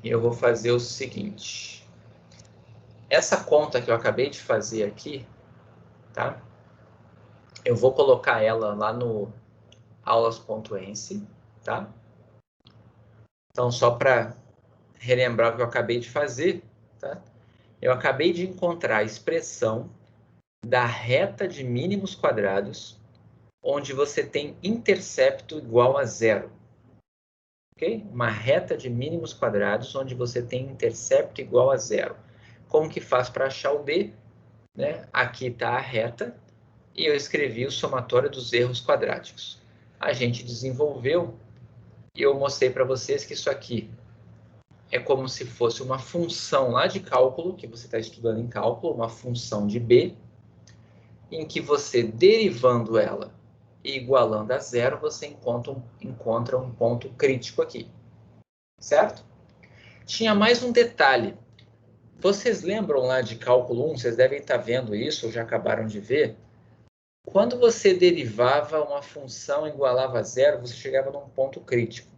E eu vou fazer o seguinte. Essa conta que eu acabei de fazer aqui, tá? Eu vou colocar ela lá no aulas.ence, tá? Então, só para relembrar o que eu acabei de fazer, tá? Eu acabei de encontrar a expressão da reta de mínimos quadrados, onde você tem intercepto igual a zero. Ok? Uma reta de mínimos quadrados, onde você tem intercepto igual a zero. Como que faz para achar o B? Né? Aqui está a reta, e eu escrevi o somatório dos erros quadráticos. A gente desenvolveu, e eu mostrei para vocês que isso aqui é como se fosse uma função lá de cálculo, que você está estudando em cálculo, uma função de B, em que você, derivando ela e igualando a zero, você encontra um ponto crítico aqui. Certo? Tinha mais um detalhe. Vocês lembram lá de cálculo 1? Vocês devem estar vendo isso, ou já acabaram de ver. Quando você derivava uma função igualava a zero, você chegava num ponto crítico.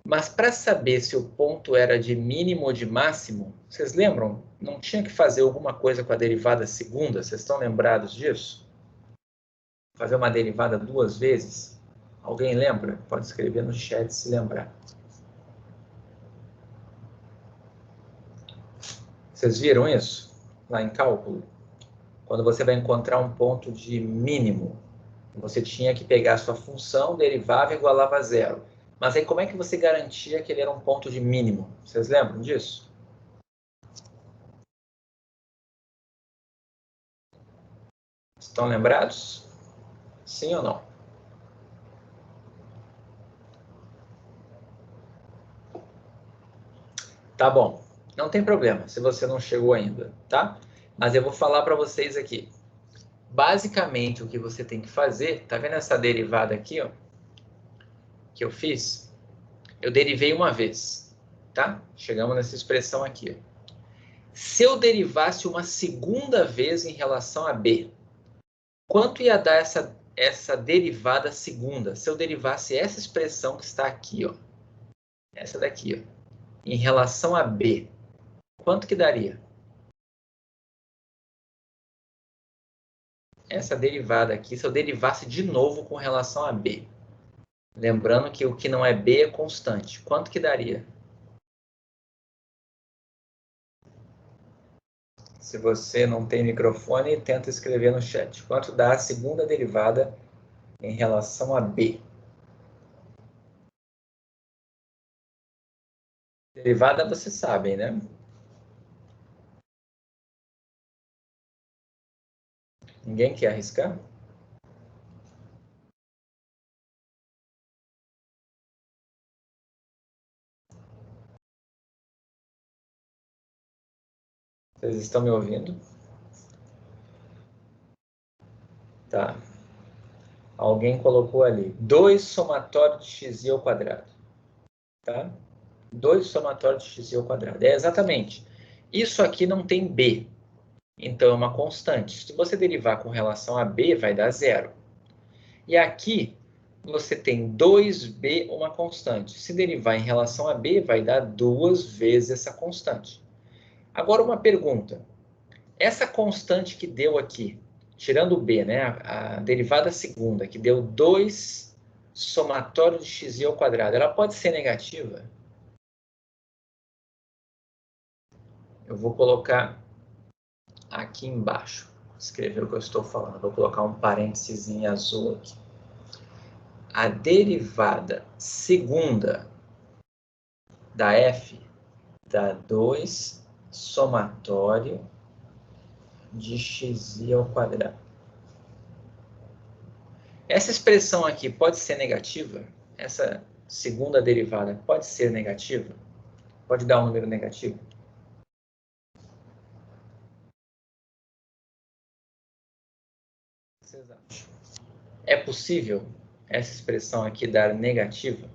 Mas para saber se o ponto era de mínimo ou de máximo, vocês lembram? Não tinha que fazer alguma coisa com a derivada segunda? Vocês estão lembrados disso? Fazer uma derivada duas vezes? Alguém lembra? Pode escrever no chat se lembrar. Vocês viram isso? Lá em cálculo? Quando você vai encontrar um ponto de mínimo, você tinha que pegar a sua função, derivava e igualava a zero. Mas aí como é que você garantia que ele era um ponto de mínimo? Vocês lembram disso? Estão lembrados? Sim ou não? Tá bom. Não tem problema se você não chegou ainda, tá? Mas eu vou falar para vocês aqui. Basicamente, o que você tem que fazer... Tá vendo essa derivada aqui, ó? Que eu fiz? Eu derivei uma vez, tá? Chegamos nessa expressão aqui, ó. Se eu derivasse uma segunda vez em relação a B, quanto ia dar essa derivada segunda? Se eu derivasse essa expressão que está aqui, ó, essa daqui, ó, em relação a B, quanto que daria? Essa derivada aqui, se eu derivasse de novo com relação a B. Lembrando que o que não é B é constante. Quanto que daria? Se você não tem microfone, tenta escrever no chat. Quanto dá a segunda derivada em relação a B? Derivada vocês sabem, né? Ninguém quer arriscar? Vocês estão me ouvindo? Tá. Alguém colocou ali. 2 somatório de x ao quadrado. Tá? 2 somatório de x ao quadrado. É exatamente. Isso aqui não tem b. Então, é uma constante. Se você derivar com relação a b, vai dar zero. E aqui, você tem 2b, uma constante. Se derivar em relação a b, vai dar 2 vezes essa constante. Agora, uma pergunta. Essa constante que deu aqui, tirando o b, né, a derivada segunda, que deu 2 somatório de x ao quadrado, ela pode ser negativa? Eu vou colocar aqui embaixo, escrever o que eu estou falando. Vou colocar um parênteses em azul aqui. A derivada segunda da f dá 2 somatório de x ao quadrado. Essa expressão aqui pode ser negativa? Essa segunda derivada pode ser negativa? Pode dar um número negativo? O que vocês acham? É possível essa expressão aqui dar negativa?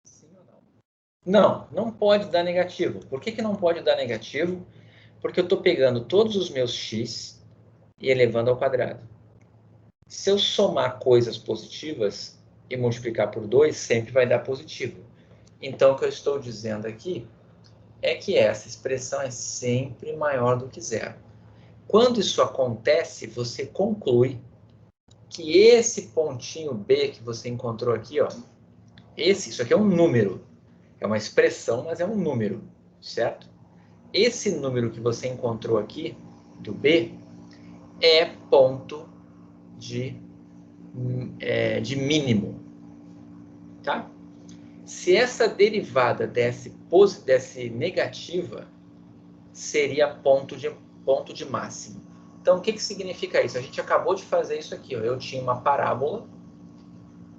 Sim ou não? Não, não pode dar negativo. Por que não pode dar negativo? Porque eu estou pegando todos os meus x e elevando ao quadrado. Se eu somar coisas positivas e multiplicar por 2, sempre vai dar positivo. Então, o que eu estou dizendo aqui é que essa expressão é sempre maior do que zero. Quando isso acontece, você conclui que esse pontinho B que você encontrou aqui, ó, isso aqui é um número. É uma expressão, mas é um número, certo? Esse número que você encontrou aqui, do B, é ponto de mínimo, tá? Se essa derivada desse negativa, seria ponto de máximo. Então, o que significa isso? A gente acabou de fazer isso aqui. Ó. Eu tinha uma parábola,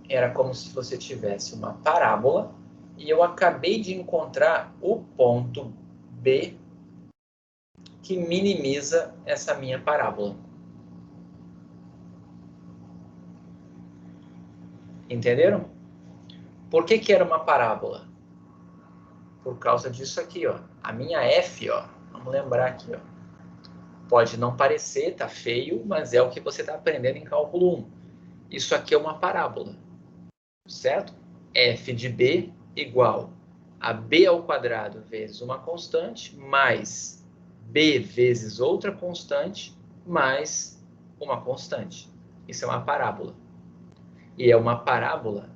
era como se você tivesse uma parábola, e eu acabei de encontrar o ponto B que minimiza essa minha parábola. Entenderam? Por que era uma parábola? Por causa disso aqui, ó. A minha F, ó, vamos lembrar aqui, ó. Pode não parecer, tá feio, mas é o que você está aprendendo em cálculo 1. Isso aqui é uma parábola, certo? F de B igual a B ao quadrado vezes uma constante, mais B vezes outra constante, mais uma constante. Isso é uma parábola. E é uma parábola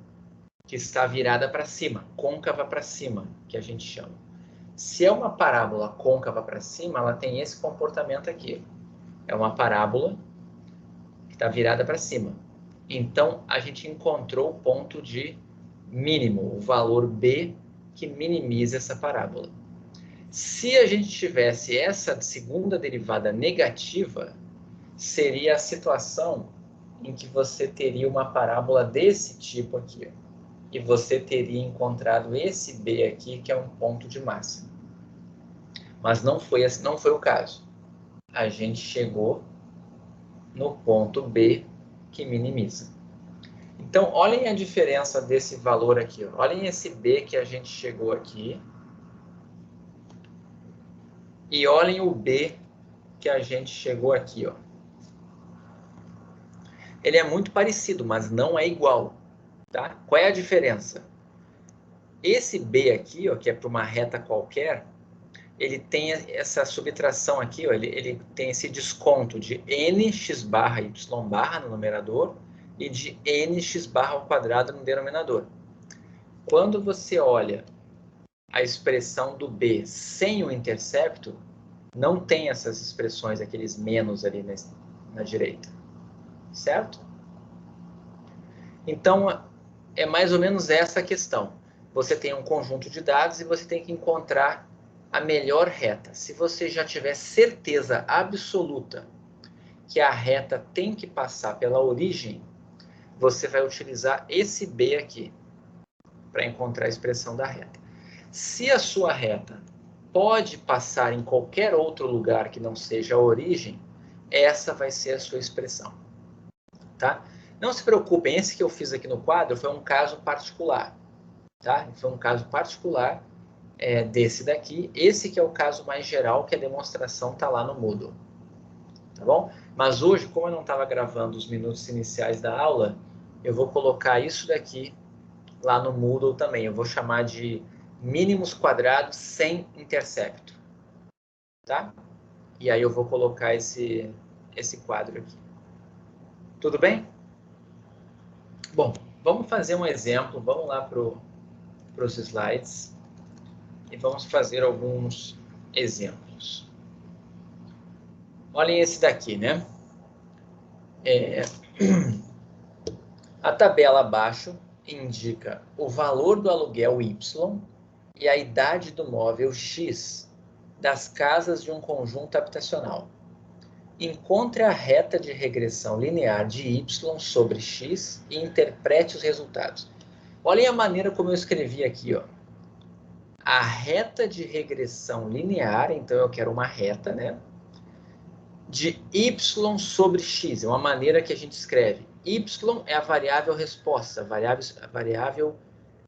que está virada para cima, côncava para cima, que a gente chama. Se é uma parábola côncava para cima, ela tem esse comportamento aqui. É uma parábola que está virada para cima. Então, a gente encontrou o ponto de mínimo, o valor B que minimiza essa parábola. Se a gente tivesse essa segunda derivada negativa, seria a situação em que você teria uma parábola desse tipo aqui, ó, e você teria encontrado esse B aqui, que é um ponto de máximo. Mas não foi o caso. A gente chegou no ponto B que minimiza. Então, olhem a diferença desse valor aqui. Ó. Olhem esse B que a gente chegou aqui. E olhem o B que a gente chegou aqui. Ó. Ele é muito parecido, mas não é igual. Tá? Qual é a diferença? Esse B aqui, ó, que é para uma reta qualquer, ele tem essa subtração aqui, ó, ele tem esse desconto de nx barra y barra no numerador e de nx barra ao quadrado no denominador. Quando você olha a expressão do B sem o intercepto, não tem essas expressões, aqueles menos ali na direita, certo? Então, é mais ou menos essa a questão. Você tem um conjunto de dados e você tem que encontrar a melhor reta. Se você já tiver certeza absoluta que a reta tem que passar pela origem, você vai utilizar esse B aqui para encontrar a expressão da reta. Se a sua reta pode passar em qualquer outro lugar que não seja a origem, essa vai ser a sua expressão. Tá? Não se preocupem, esse que eu fiz aqui no quadro foi um caso particular. Tá? Foi um caso particular desse daqui. Esse que é o caso mais geral, que a demonstração está lá no Moodle. Tá bom? Mas hoje, como eu não estava gravando os minutos iniciais da aula, eu vou colocar isso daqui lá no Moodle também. Eu vou chamar de mínimos quadrados sem intercepto. Tá? E aí eu vou colocar esse quadro aqui. Tudo bem? Bom, vamos fazer um exemplo. Vamos lá para os slides e vamos fazer alguns exemplos. Olhem esse daqui, né? A tabela abaixo indica o valor do aluguel Y e a idade do móvel X das casas de um conjunto habitacional. Encontre a reta de regressão linear de Y sobre X e interprete os resultados. Olhem a maneira como eu escrevi aqui, ó. A reta de regressão linear, então eu quero uma reta, né? De Y sobre X, é uma maneira que a gente escreve. Y é a variável resposta, a variável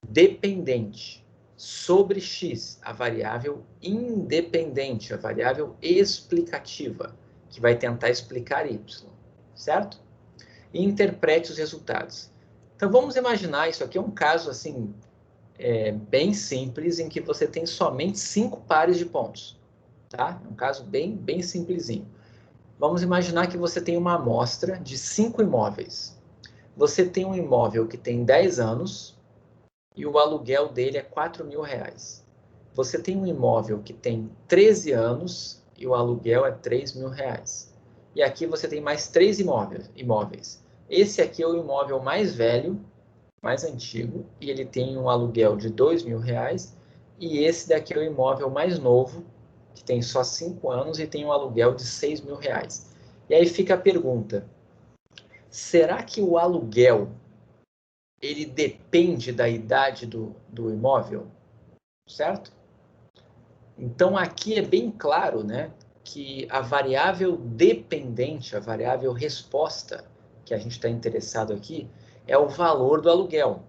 dependente. Sobre X, a variável independente, a variável explicativa. que vai tentar explicar y, certo? E interprete os resultados. Então, vamos imaginar, isso aqui é um caso assim, bem simples, em que você tem somente 5 pares de pontos. Tá? É um caso bem simplesinho. Vamos imaginar que você tem uma amostra de 5 imóveis. Você tem um imóvel que tem 10 anos e o aluguel dele é R$4.000. Você tem um imóvel que tem 13 anos e o aluguel é R$3.000. E aqui você tem mais 3 imóveis. Esse aqui é o imóvel mais velho, mais antigo, e ele tem um aluguel de R$2.000. E esse daqui é o imóvel mais novo, que tem só 5 anos e tem um aluguel de R$6.000. E aí fica a pergunta, será que o aluguel ele depende da idade do imóvel? Certo? Então, aqui é bem claro, né, que a variável dependente, a variável resposta, que a gente está interessado aqui, é o valor do aluguel.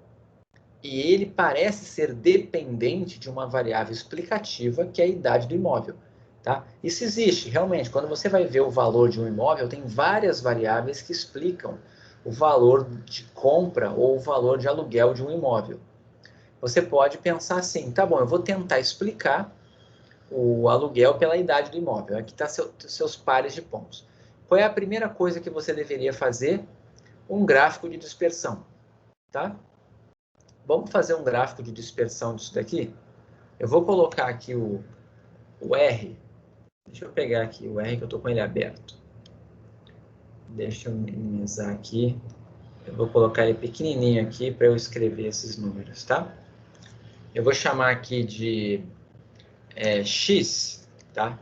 E ele parece ser dependente de uma variável explicativa, que é a idade do imóvel. Tá? Isso existe, realmente. Quando você vai ver o valor de um imóvel, tem várias variáveis que explicam o valor de compra ou o valor de aluguel de um imóvel. Você pode pensar assim, tá bom, eu vou tentar explicar o aluguel pela idade do imóvel. Aqui está seus pares de pontos. Qual é a primeira coisa que você deveria fazer? Um gráfico de dispersão. Tá? Vamos fazer um gráfico de dispersão disso daqui? Eu vou colocar aqui o R. Deixa eu pegar aqui o R que eu estou com ele aberto. Deixa eu minimizar aqui. Eu vou colocar ele pequenininho aqui para eu escrever esses números, tá? Eu vou chamar aqui de X, tá?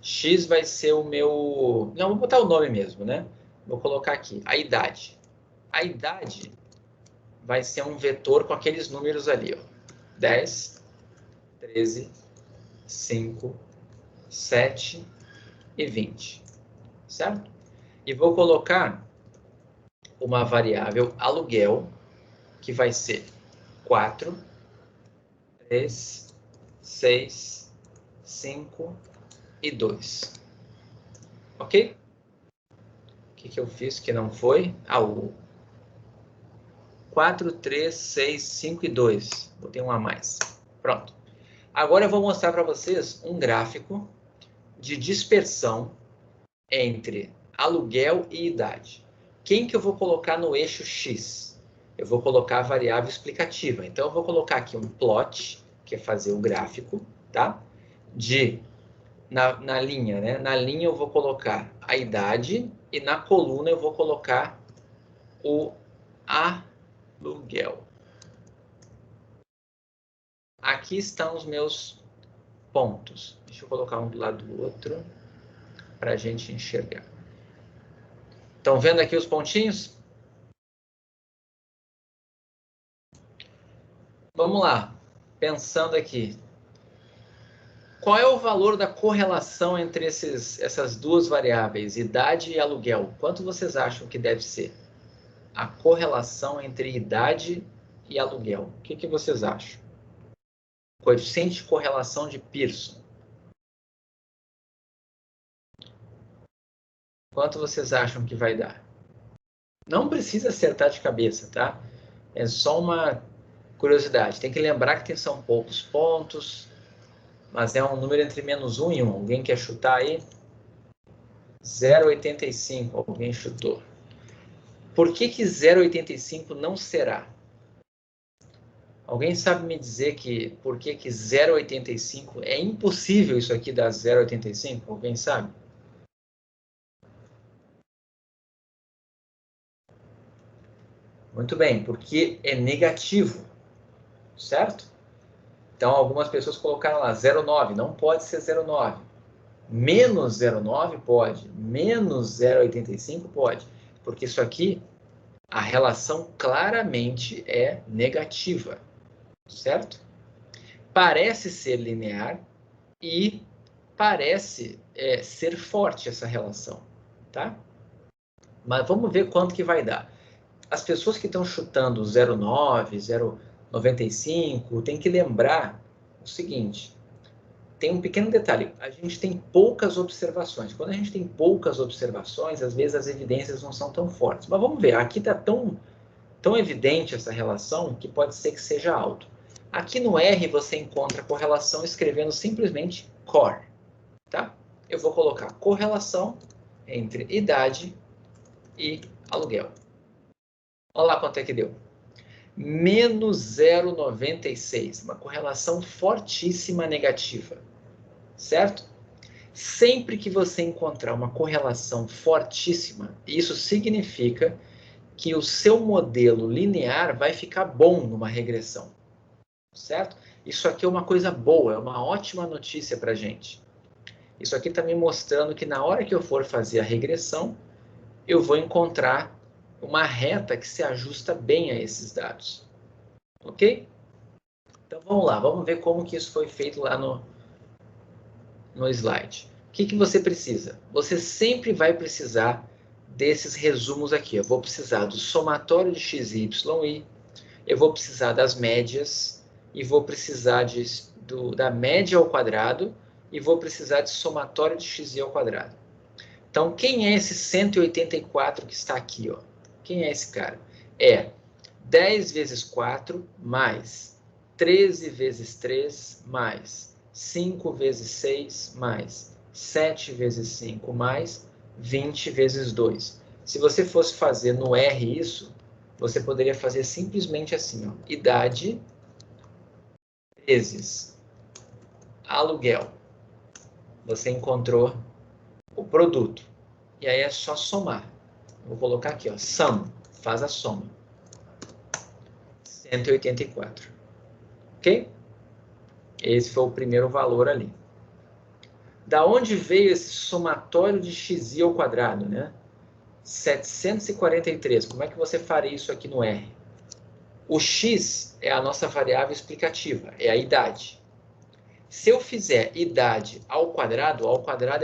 X vai ser o meu... Não, vou botar o nome mesmo, né? Vou colocar aqui, a idade. A idade vai ser um vetor com aqueles números ali, ó. 10, 13, 5, 7 e 20, certo? E vou colocar uma variável aluguel, que vai ser 4, 3, 6, 5 e 2. Ok? O que eu fiz que não foi? O 4, 3, 6, 5 e 2. Botei um a mais. Pronto. Agora eu vou mostrar para vocês um gráfico de dispersão entre aluguel e idade. Quem que eu vou colocar no eixo X? Eu vou colocar a variável explicativa. Então, eu vou colocar aqui um plot, que é fazer o gráfico, tá? Na linha, né? Na linha eu vou colocar a idade e na coluna eu vou colocar o aluguel. Aqui estão os meus pontos. Deixa eu colocar um do lado do outro para a gente enxergar. Estão vendo aqui os pontinhos? Vamos lá. Pensando aqui. Qual é o valor da correlação entre essas duas variáveis, idade e aluguel? Quanto vocês acham que deve ser? A correlação entre idade e aluguel. O que vocês acham? Coeficiente de correlação de Pearson. Quanto vocês acham que vai dar? Não precisa acertar de cabeça, tá? É só uma curiosidade. Tem que lembrar que são poucos pontos, mas é um número entre -1 e 1. Alguém quer chutar aí? 0,85. Alguém chutou. Por que 0,85 não será? Alguém sabe me dizer por que 0,85 é impossível isso aqui dar 0,85? Alguém sabe? Muito bem, porque é negativo, certo? Então, algumas pessoas colocaram lá 0,9, não pode ser 0,9. Menos 0,9 pode, menos 0,85 pode, porque isso aqui, a relação claramente é negativa, certo? Parece ser linear e parece ser forte essa relação, tá? Mas vamos ver quanto que vai dar. As pessoas que estão chutando 0,9, 0,95, tem que lembrar o seguinte, tem um pequeno detalhe. A gente tem poucas observações. Quando a gente tem poucas observações, às vezes as evidências não são tão fortes. Mas vamos ver, aqui está tão evidente essa relação que pode ser que seja alto. Aqui no R você encontra correlação escrevendo simplesmente core. Tá? Eu vou colocar correlação entre idade e aluguel. Olha lá quanto é que deu. Menos 0,96. Uma correlação fortíssima negativa. Certo? Sempre que você encontrar uma correlação fortíssima, isso significa que o seu modelo linear vai ficar bom numa regressão. Certo? Isso aqui é uma coisa boa, é uma ótima notícia para a gente. Isso aqui está me mostrando que na hora que eu for fazer a regressão, eu vou encontrar uma reta que se ajusta bem a esses dados. Ok? Então vamos lá, vamos ver como que isso foi feito lá no slide. O que você precisa? Você sempre vai precisar desses resumos aqui. Eu vou precisar do somatório de x, y e y, eu vou precisar das médias, e vou precisar da média ao quadrado, e vou precisar de somatório de x ao quadrado. Então, quem é esse 184 que está aqui? Ó? Quem é esse cara? É 10 vezes 4 mais 13 vezes 3 mais 5 vezes 6 mais 7 vezes 5 mais 20 vezes 2. Se você fosse fazer no R isso, você poderia fazer simplesmente assim, ó, idade vezes aluguel. Você encontrou o produto. E aí é só somar. Vou colocar aqui, ó, sum, faz a soma. 184. Ok? Esse foi o primeiro valor ali. Da onde veio esse somatório de xi ao quadrado, né? 743. Como é que você faria isso aqui no R? O x é a nossa variável explicativa, é a idade. Se eu fizer idade ao quadrado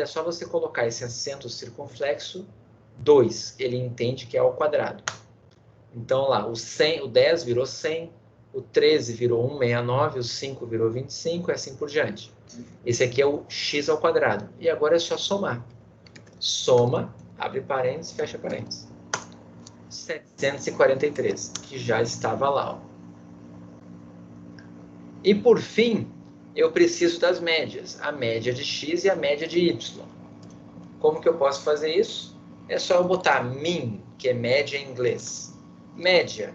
é só você colocar esse acento circunflexo 2. Ele entende que é ao quadrado. Então lá, o 10 virou 100, o 13 virou 169, o 5 virou 25 e assim por diante. Esse aqui é o x ao quadrado. E agora é só somar. Soma, abre parênteses, fecha parênteses. 743, que já estava lá. Ó. E por fim, eu preciso das médias. A média de x e a média de y. Como que eu posso fazer isso? É só eu botar min, que é média em inglês. Média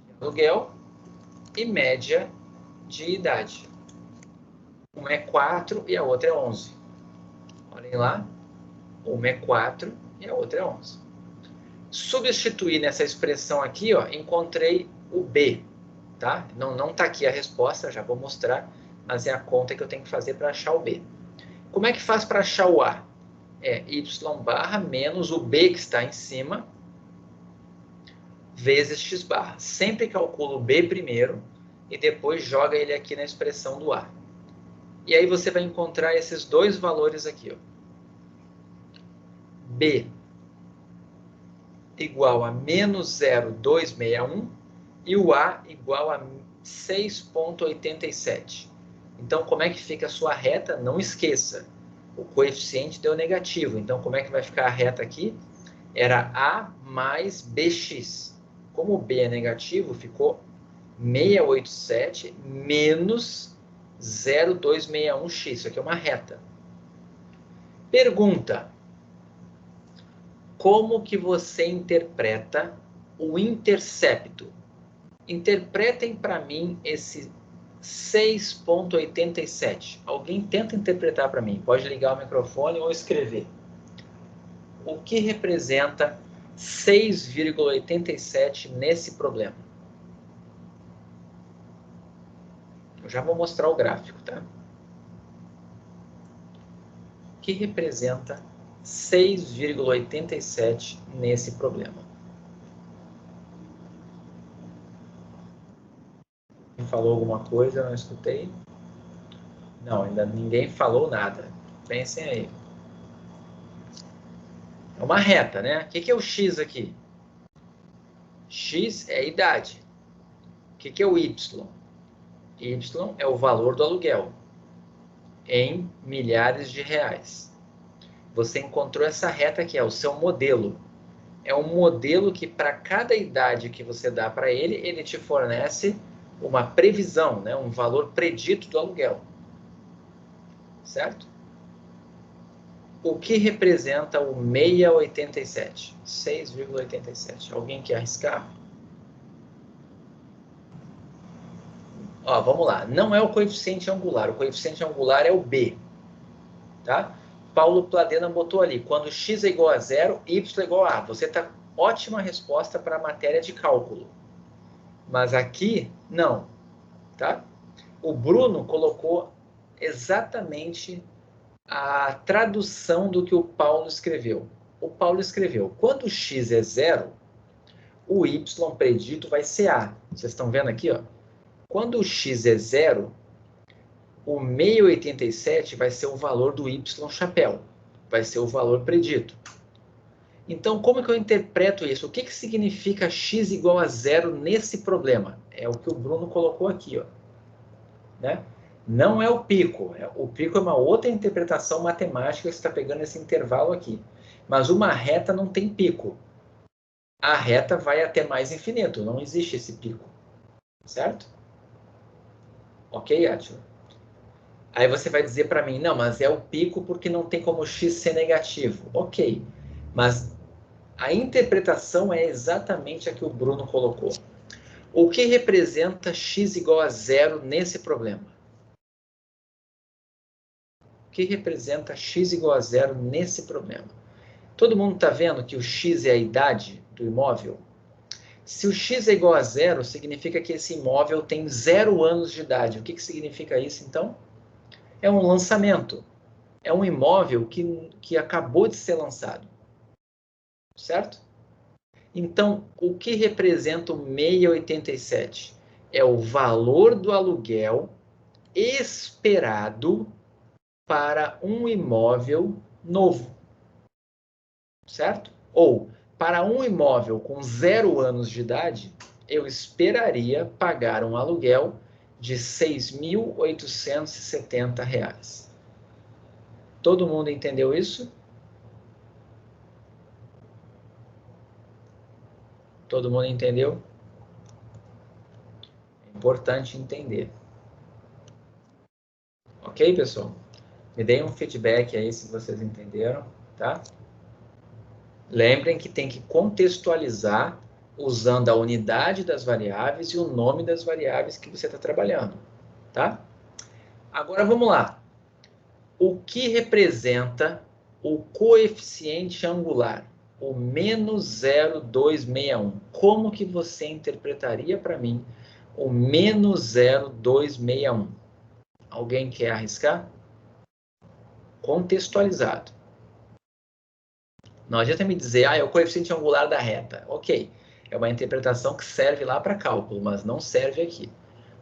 de aluguel e média de idade. Uma é 4 e a outra é 11. Olhem lá. Uma é 4 e a outra é 11. Substituir nessa expressão aqui, ó, encontrei o B. Tá? Não está aqui a resposta, já vou mostrar, mas é a conta que eu tenho que fazer para achar o B. Como é que faz para achar o A? É y barra menos o B que está em cima, vezes x barra. Sempre calcula o B primeiro e depois joga ele aqui na expressão do A. E aí você vai encontrar esses dois valores aqui. Ó. B igual a menos 0,261 e o A igual a 6,87. Então, como é que fica a sua reta? Não esqueça, o coeficiente deu negativo. Então, como é que vai ficar a reta aqui? Era A mais BX. Como o B é negativo, ficou 687 menos 0,261x. Isso aqui é uma reta. Pergunta. Como que você interpreta o intercepto? Interpretem para mim esse 6,87. Alguém tenta interpretar para mim. Pode ligar o microfone ou escrever. O que representa 6,87 nesse problema? Eu já vou mostrar o gráfico, tá? O que representa 6,87 nesse problema? Quem falou alguma coisa? Eu não escutei. Não, ainda ninguém falou nada. Pensem aí. É uma reta, né? O que é o x aqui? X é a idade. O que é o y? Y é o valor do aluguel. em milhares de reais. Você encontrou essa reta aqui, é o seu modelo. É um modelo que, para cada idade que você dá para ele, ele te fornece uma previsão, né? Um valor predito do aluguel. Certo? O que representa o 6,87? 6,87. Alguém quer arriscar? Ó, vamos lá. Não é o coeficiente angular. O coeficiente angular é o B. Tá? Paulo Pladena botou ali. Quando x é igual a 0, y é igual a A. Você está ótima resposta para a matéria de cálculo. Mas aqui, não. Tá? O Bruno colocou exatamente a tradução do que o Paulo escreveu. O Paulo escreveu, quando x é 0, o y predito vai ser A. Vocês estão vendo aqui, ó? Quando o x é 0, o 6,87 vai ser o valor do y chapéu. Vai ser o valor predito. Então, como que eu interpreto isso? O que que significa x igual a 0 nesse problema? É o que o Bruno colocou aqui, ó. Né? Não é o pico. O pico é uma outra interpretação matemática que você está pegando esse intervalo aqui. Mas uma reta não tem pico. A reta vai até mais infinito. Não existe esse pico. Certo? Ok, Átila? Aí você vai dizer para mim, não, mas é o pico porque não tem como x ser negativo. Ok. Mas a interpretação é exatamente a que o Bruno colocou. O que representa x igual a 0 nesse problema? O que representa x igual a 0 nesse problema? Todo mundo está vendo que o x é a idade do imóvel? Se o x é igual a 0, significa que esse imóvel tem 0 anos de idade. O que que significa isso, então? É um lançamento. É um imóvel que acabou de ser lançado. Certo? Então, o que representa o 6,87? É o valor do aluguel esperado para um imóvel novo. Certo? Ou, para um imóvel com 0 anos de idade, eu esperaria pagar um aluguel de R$ 6.870. Todo mundo entendeu isso? Todo mundo entendeu? É importante entender. Ok, pessoal? Me deem um feedback aí se vocês entenderam, tá? Lembrem que tem que contextualizar usando a unidade das variáveis e o nome das variáveis que você está trabalhando, tá? Agora vamos lá. O que representa o coeficiente angular, o menos 0,261? Como que você interpretaria para mim o menos 0,261? Alguém quer arriscar? Contextualizado. Não adianta me dizer, é o coeficiente angular da reta. Ok, é uma interpretação que serve lá para cálculo, mas não serve aqui.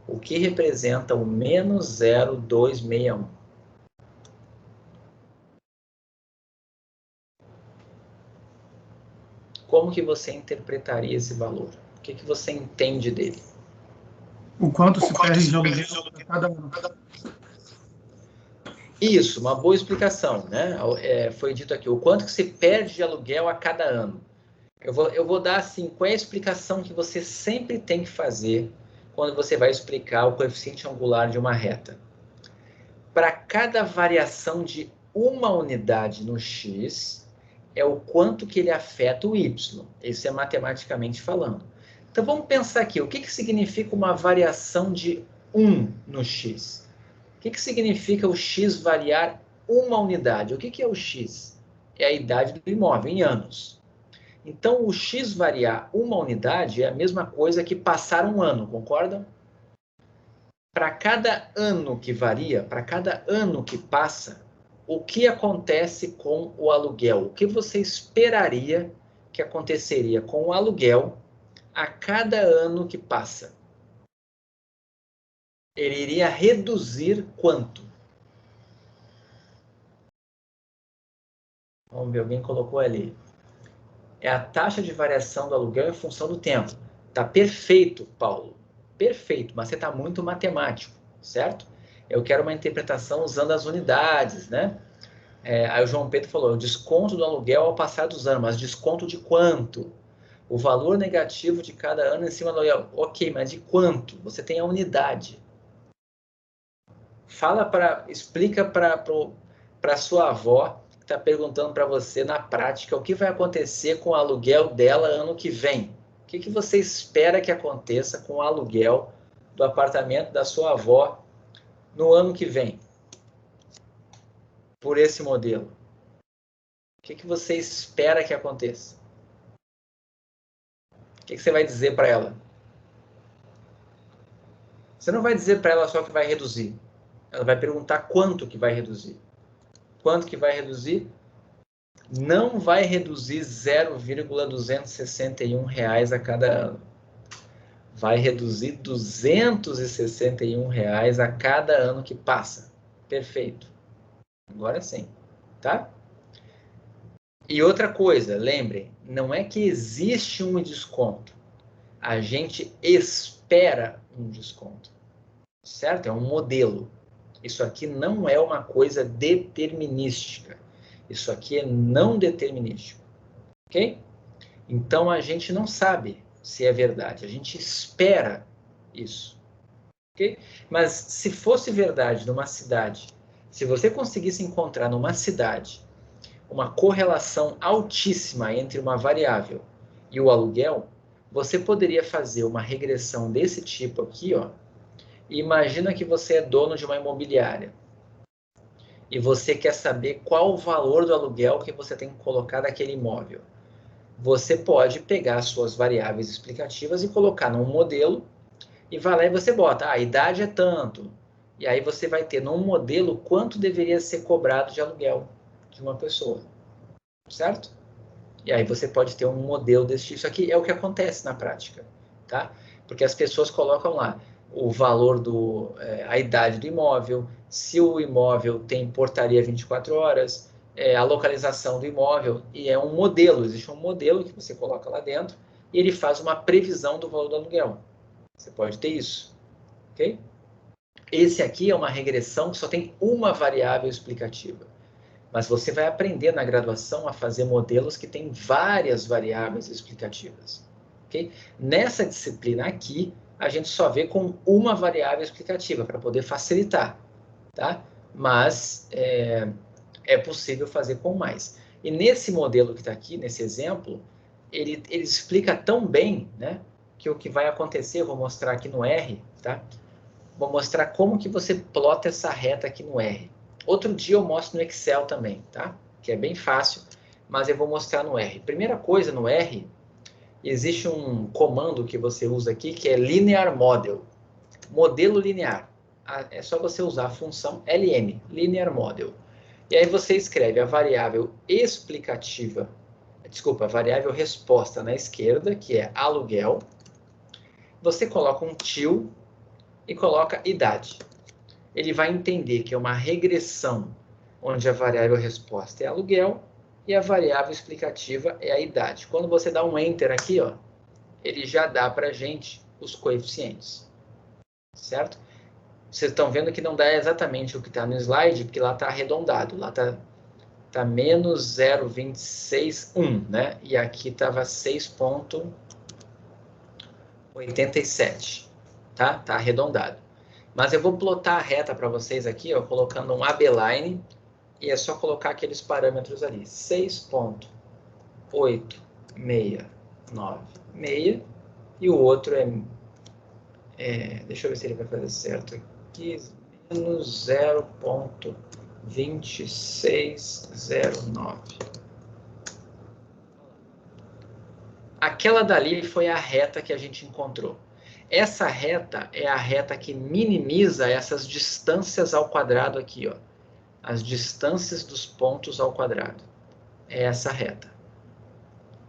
O que representa o menos 0,261? Como que você interpretaria esse valor? O que você entende dele? O quanto se perde de aluguel a cada ano. Isso, uma boa explicação, né? Foi dito aqui, o quanto que se perde de aluguel a cada ano. Eu vou dar assim, qual é a explicação que você sempre tem que fazer quando você vai explicar o coeficiente angular de uma reta. Para cada variação de uma unidade no x, é o quanto que ele afeta o y. Isso é matematicamente falando. Então vamos pensar aqui, o que significa uma variação de 1 no x? O que significa o x variar uma unidade? O que é o x? É a idade do imóvel, em anos. Então, o x variar uma unidade é a mesma coisa que passar um ano, concordam? Para cada ano que varia, para cada ano que passa, o que acontece com o aluguel? O que você esperaria que aconteceria com o aluguel a cada ano que passa? Ele iria reduzir quanto? Vamos ver, alguém colocou ali. É a taxa de variação do aluguel em função do tempo. Tá perfeito, Paulo. Perfeito, mas você está muito matemático, certo? Eu quero uma interpretação usando as unidades, né? Aí o João Pedro falou, o desconto do aluguel ao passar dos anos, mas desconto de quanto? O valor negativo de cada ano em cima do aluguel. Ok, mas de quanto? Você tem a unidade. Explica para sua avó que está perguntando para você na prática o que vai acontecer com o aluguel dela ano que vem. O que você espera que aconteça com o aluguel do apartamento da sua avó no ano que vem? Por esse modelo. O que você espera que aconteça? O que você vai dizer para ela? Você não vai dizer para ela só que vai reduzir. Ela vai perguntar quanto que vai reduzir. Quanto que vai reduzir? Não vai reduzir 0,261 reais a cada ano. Vai reduzir 261 reais a cada ano que passa. Perfeito. Agora sim, tá? E outra coisa, lembrem, não é que existe um desconto. A gente espera um desconto. Certo? É um modelo. Isso aqui não é uma coisa determinística. Isso aqui é não determinístico. Ok? Então, a gente não sabe se é verdade. A gente espera isso. Ok? Mas, se fosse verdade numa cidade, se você conseguisse encontrar numa cidade uma correlação altíssima entre uma variável e o aluguel, você poderia fazer uma regressão desse tipo aqui, ó. E imagina que você é dono de uma imobiliária e você quer saber qual o valor do aluguel que você tem que colocar naquele imóvel. Você pode pegar as suas variáveis explicativas e colocar num modelo e vai lá e você bota, a idade é tanto. E aí você vai ter num modelo quanto deveria ser cobrado de aluguel de uma pessoa. Certo? E aí você pode ter um modelo desse tipo. Isso aqui é o que acontece na prática, tá? Porque as pessoas colocam lá o valor a idade do imóvel, se o imóvel tem portaria 24 horas, a localização do imóvel, e é um modelo, existe um modelo que você coloca lá dentro, e ele faz uma previsão do valor do aluguel. Você pode ter isso, ok? Esse aqui é uma regressão que só tem uma variável explicativa. Mas você vai aprender na graduação a fazer modelos que têm várias variáveis explicativas. Okay? Nessa disciplina aqui, a gente só vê com uma variável explicativa, para poder facilitar. Tá? Mas é possível fazer com mais. E nesse modelo que está aqui, nesse exemplo, ele explica tão bem, né, que o que vai acontecer, eu vou mostrar aqui no R, tá? Vou mostrar como que você plota essa reta aqui no R. Outro dia eu mostro no Excel também, tá? Que é bem fácil, mas eu vou mostrar no R. Primeira coisa, no R, existe um comando que você usa aqui, que é Linear Model. Modelo linear. É só você usar a função LM, Linear Model. E aí você escreve a variável explicativa, desculpa, a variável resposta na esquerda, que é aluguel. Você coloca um til e coloca idade. Ele vai entender que é uma regressão, onde a variável resposta é aluguel e a variável explicativa é a idade. Quando você dá um Enter aqui, ó, ele já dá para a gente os coeficientes. Certo? Vocês estão vendo que não dá exatamente o que está no slide, porque lá está arredondado. Lá está menos 0,261, né? E aqui estava 6,87. Tá? Está arredondado. Mas eu vou plotar a reta para vocês aqui, ó, colocando um AB-line, e é só colocar aqueles parâmetros ali. 6,8696, e o outro deixa eu ver se ele vai fazer certo aqui, menos 0,2609. Aquela dali foi a reta que a gente encontrou. Essa reta é a reta que minimiza essas distâncias ao quadrado aqui, ó. As distâncias dos pontos ao quadrado. É essa reta.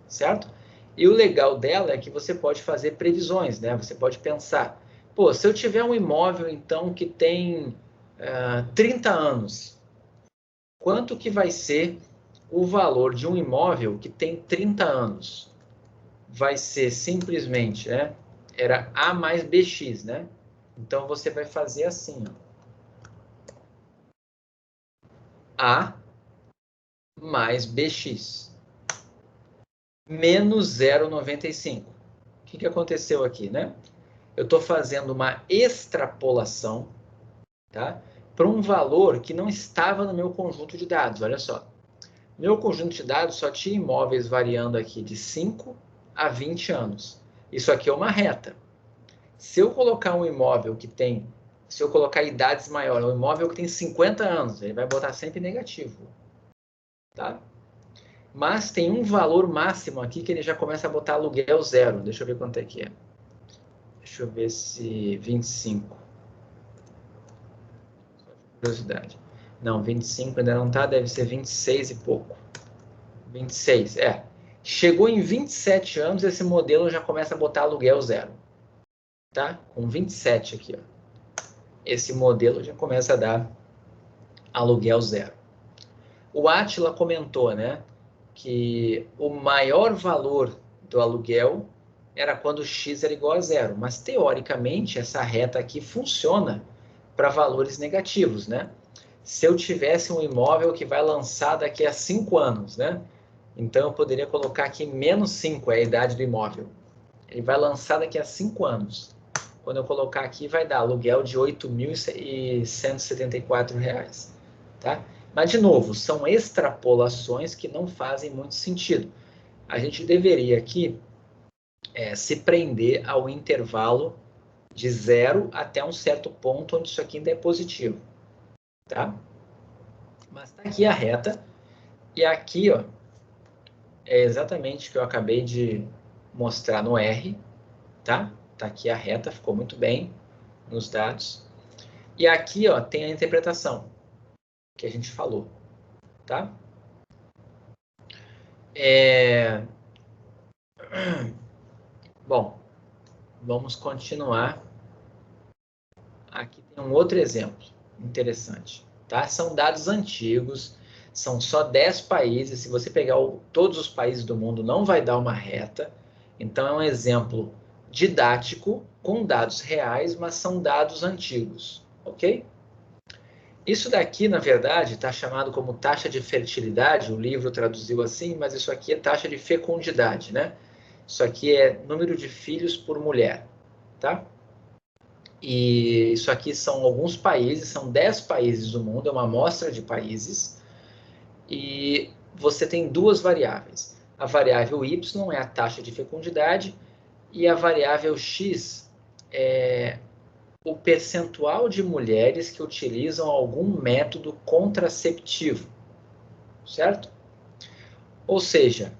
Certo? E o legal dela é que você pode fazer previsões, né? Você pode pensar, pô, se eu tiver um imóvel, então, que tem 30 anos, quanto que vai ser o valor de um imóvel que tem 30 anos? Vai ser simplesmente, né? Era A mais BX, né? Então, você vai fazer assim, ó. A mais BX menos 0,95. O que aconteceu aqui, né? Eu estou fazendo uma extrapolação, tá? Para um valor que não estava no meu conjunto de dados. Olha só. Meu conjunto de dados só tinha imóveis variando aqui de 5 a 20 anos. Isso aqui é uma reta. Se eu colocar um imóvel que tem... Se eu colocar idades maiores, um imóvel que tem 50 anos, ele vai botar sempre negativo. Tá? Mas tem um valor máximo aqui que ele já começa a botar aluguel zero. Deixa eu ver quanto é que é. Deixa eu ver se 25. Curiosidade. Não, 25 ainda não tá, deve ser 26 e pouco. 26, é. Chegou em 27 anos, esse modelo já começa a botar aluguel zero. Tá? Com 27 aqui, ó. Esse modelo já começa a dar aluguel zero. O Átila comentou, né, que o maior valor do aluguel era quando x era igual a zero, mas teoricamente essa reta aqui funciona para valores negativos, né? Se eu tivesse um imóvel que vai lançar daqui a 5 anos, né? Então eu poderia colocar aqui menos 5, é a idade do imóvel. Ele vai lançar daqui a 5 anos. Quando eu colocar aqui, vai dar aluguel de R$ 8.174, tá? Mas, de novo, são extrapolações que não fazem muito sentido. A gente deveria aqui se prender ao intervalo de 0 até um certo ponto onde isso aqui ainda é positivo, tá? Mas está aqui a reta, e aqui, ó, é exatamente o que eu acabei de mostrar no R, tá? Está aqui a reta, ficou muito bem nos dados. E aqui, ó, tem a interpretação que a gente falou, tá? Bom, vamos continuar. Aqui tem um outro exemplo interessante, tá? São dados antigos, são só 10 países. Se você pegar todos os países do mundo, não vai dar uma reta. Então, é um exemplo didático, com dados reais, mas são dados antigos, ok? Isso daqui, na verdade, está chamado como taxa de fertilidade, o livro traduziu assim, mas isso aqui é taxa de fecundidade, né? Isso aqui é número de filhos por mulher, tá? E isso aqui são alguns países, são 10 países do mundo, é uma amostra de países, e você tem duas variáveis. A variável y é a taxa de fecundidade, e a variável x é o percentual de mulheres que utilizam algum método contraceptivo, certo? Ou seja,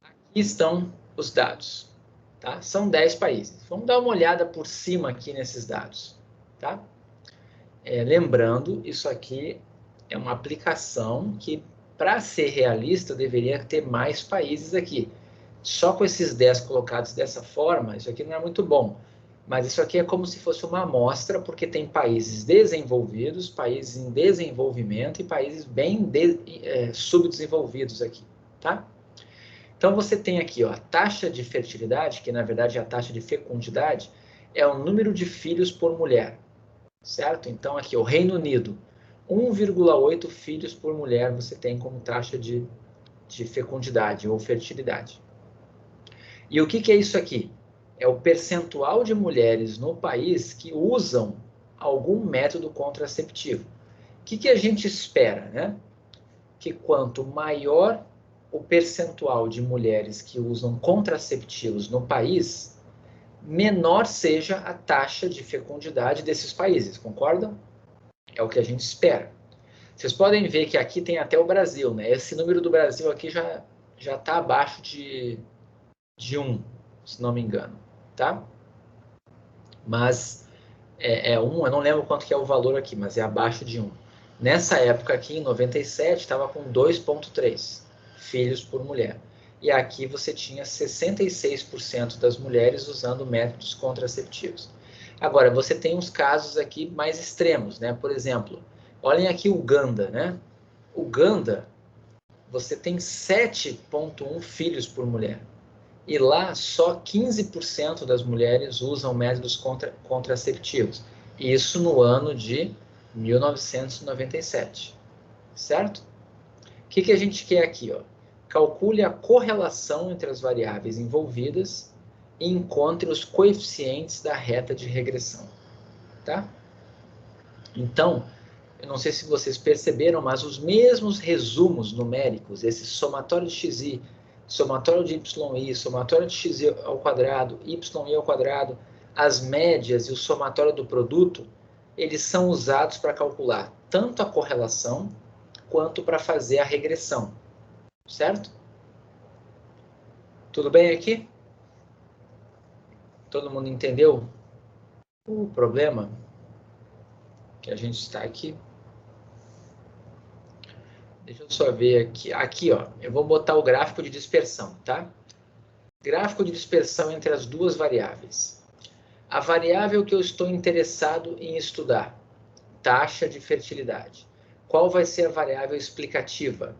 aqui estão os dados, tá? São 10 países. Vamos dar uma olhada por cima aqui nesses dados, tá? Lembrando, isso aqui é uma aplicação que, para ser realista, deveria ter mais países aqui. Só com esses 10 colocados dessa forma, isso aqui não é muito bom. Mas isso aqui é como se fosse uma amostra, porque tem países desenvolvidos, países em desenvolvimento e países bem subdesenvolvidos aqui, tá? Então, você tem aqui, ó, a taxa de fertilidade, que na verdade é a taxa de fecundidade, é o número de filhos por mulher, certo? Então, aqui, o Reino Unido, 1,8 filhos por mulher você tem como taxa de fecundidade ou fertilidade. E o que é isso aqui? É o percentual de mulheres no país que usam algum método contraceptivo. O que a gente espera, né? Que quanto maior o percentual de mulheres que usam contraceptivos no país, menor seja a taxa de fecundidade desses países, concordam? É o que a gente espera. Vocês podem ver que aqui tem até o Brasil, né? Esse número do Brasil aqui já está abaixo de 1, se não me engano, tá? Mas é 1, eu não lembro quanto que é o valor aqui, mas é abaixo de 1. Nessa época aqui, em 97, estava com 2,3 filhos por mulher. E aqui você tinha 66% das mulheres usando métodos contraceptivos. Agora, você tem uns casos aqui mais extremos, né? Por exemplo, olhem aqui Uganda, né? Uganda, você tem 7,1 filhos por mulher. E lá, só 15% das mulheres usam métodos contraceptivos. Isso no ano de 1997. certo? O que a gente quer aqui, ó? Calcule a correlação entre as variáveis envolvidas e encontre os coeficientes da reta de regressão, tá? Então, eu não sei se vocês perceberam, mas os mesmos resumos numéricos, esse somatório de xi, somatório de yi, somatório de xi ao quadrado, yi ao quadrado, as médias e o somatório do produto, eles são usados para calcular tanto a correlação quanto para fazer a regressão, certo? Tudo bem aqui? Todo mundo entendeu o problema que a gente está aqui? Deixa eu só ver aqui. Aqui, ó, eu vou botar o gráfico de dispersão, tá? Gráfico de dispersão entre as duas variáveis. A variável que eu estou interessado em estudar, taxa de fertilidade. Qual vai ser a variável explicativa?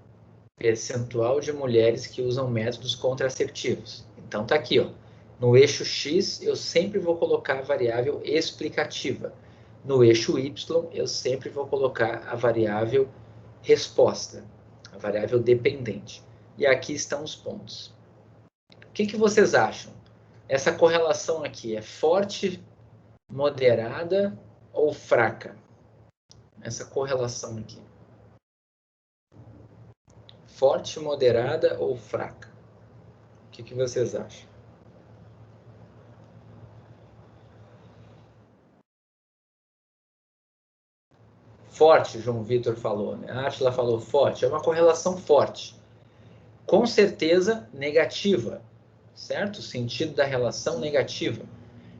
Percentual de mulheres que usam métodos contraceptivos. Então, tá aqui, ó. No eixo X, eu sempre vou colocar a variável explicativa. No eixo Y, eu sempre vou colocar a variável resposta, a variável dependente. E aqui estão os pontos. O que vocês acham? Essa correlação aqui é forte, moderada ou fraca? Essa correlação aqui. Forte, moderada ou fraca? O que vocês acham? Forte, João Vitor falou, né? A Átila falou forte. É uma correlação forte. Com certeza negativa, certo? O sentido da relação negativa.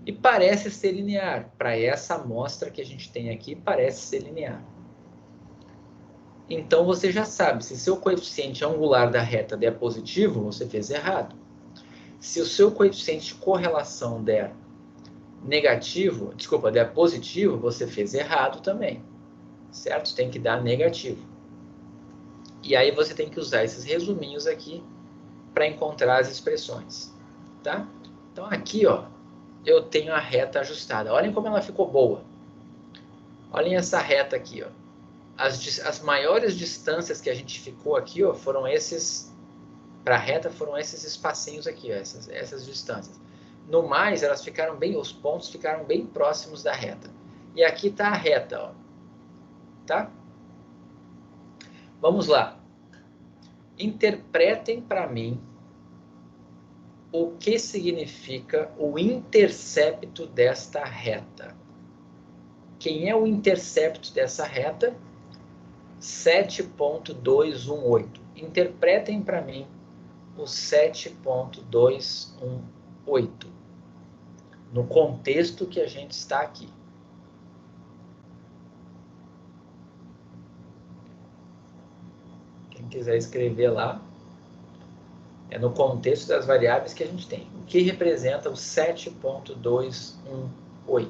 E parece ser linear. Para essa amostra que a gente tem aqui, parece ser linear. Então, você já sabe, se seu coeficiente angular da reta der positivo, você fez errado. Se o seu coeficiente de correlação der negativo, desculpa, der positivo, você fez errado também. Certo? Tem que dar negativo. E aí você tem que usar esses resuminhos aqui para encontrar as expressões, tá? Então aqui, ó, eu tenho a reta ajustada. Olhem como ela ficou boa. Olhem essa reta aqui, ó. As maiores distâncias que a gente ficou aqui, ó, foram esses, para a reta, foram esses espacinhos aqui, ó, essas distâncias. No mais, elas ficaram bem, os pontos ficaram bem próximos da reta. E aqui está a reta, ó. Tá? Vamos lá. Interpretem para mim o que significa o intercepto desta reta. Quem é o intercepto dessa reta? 7.218. Interpretem para mim o 7.218 no contexto que a gente está aqui. Quem quiser escrever lá, é no contexto das variáveis que a gente tem. O que representa o 7.218?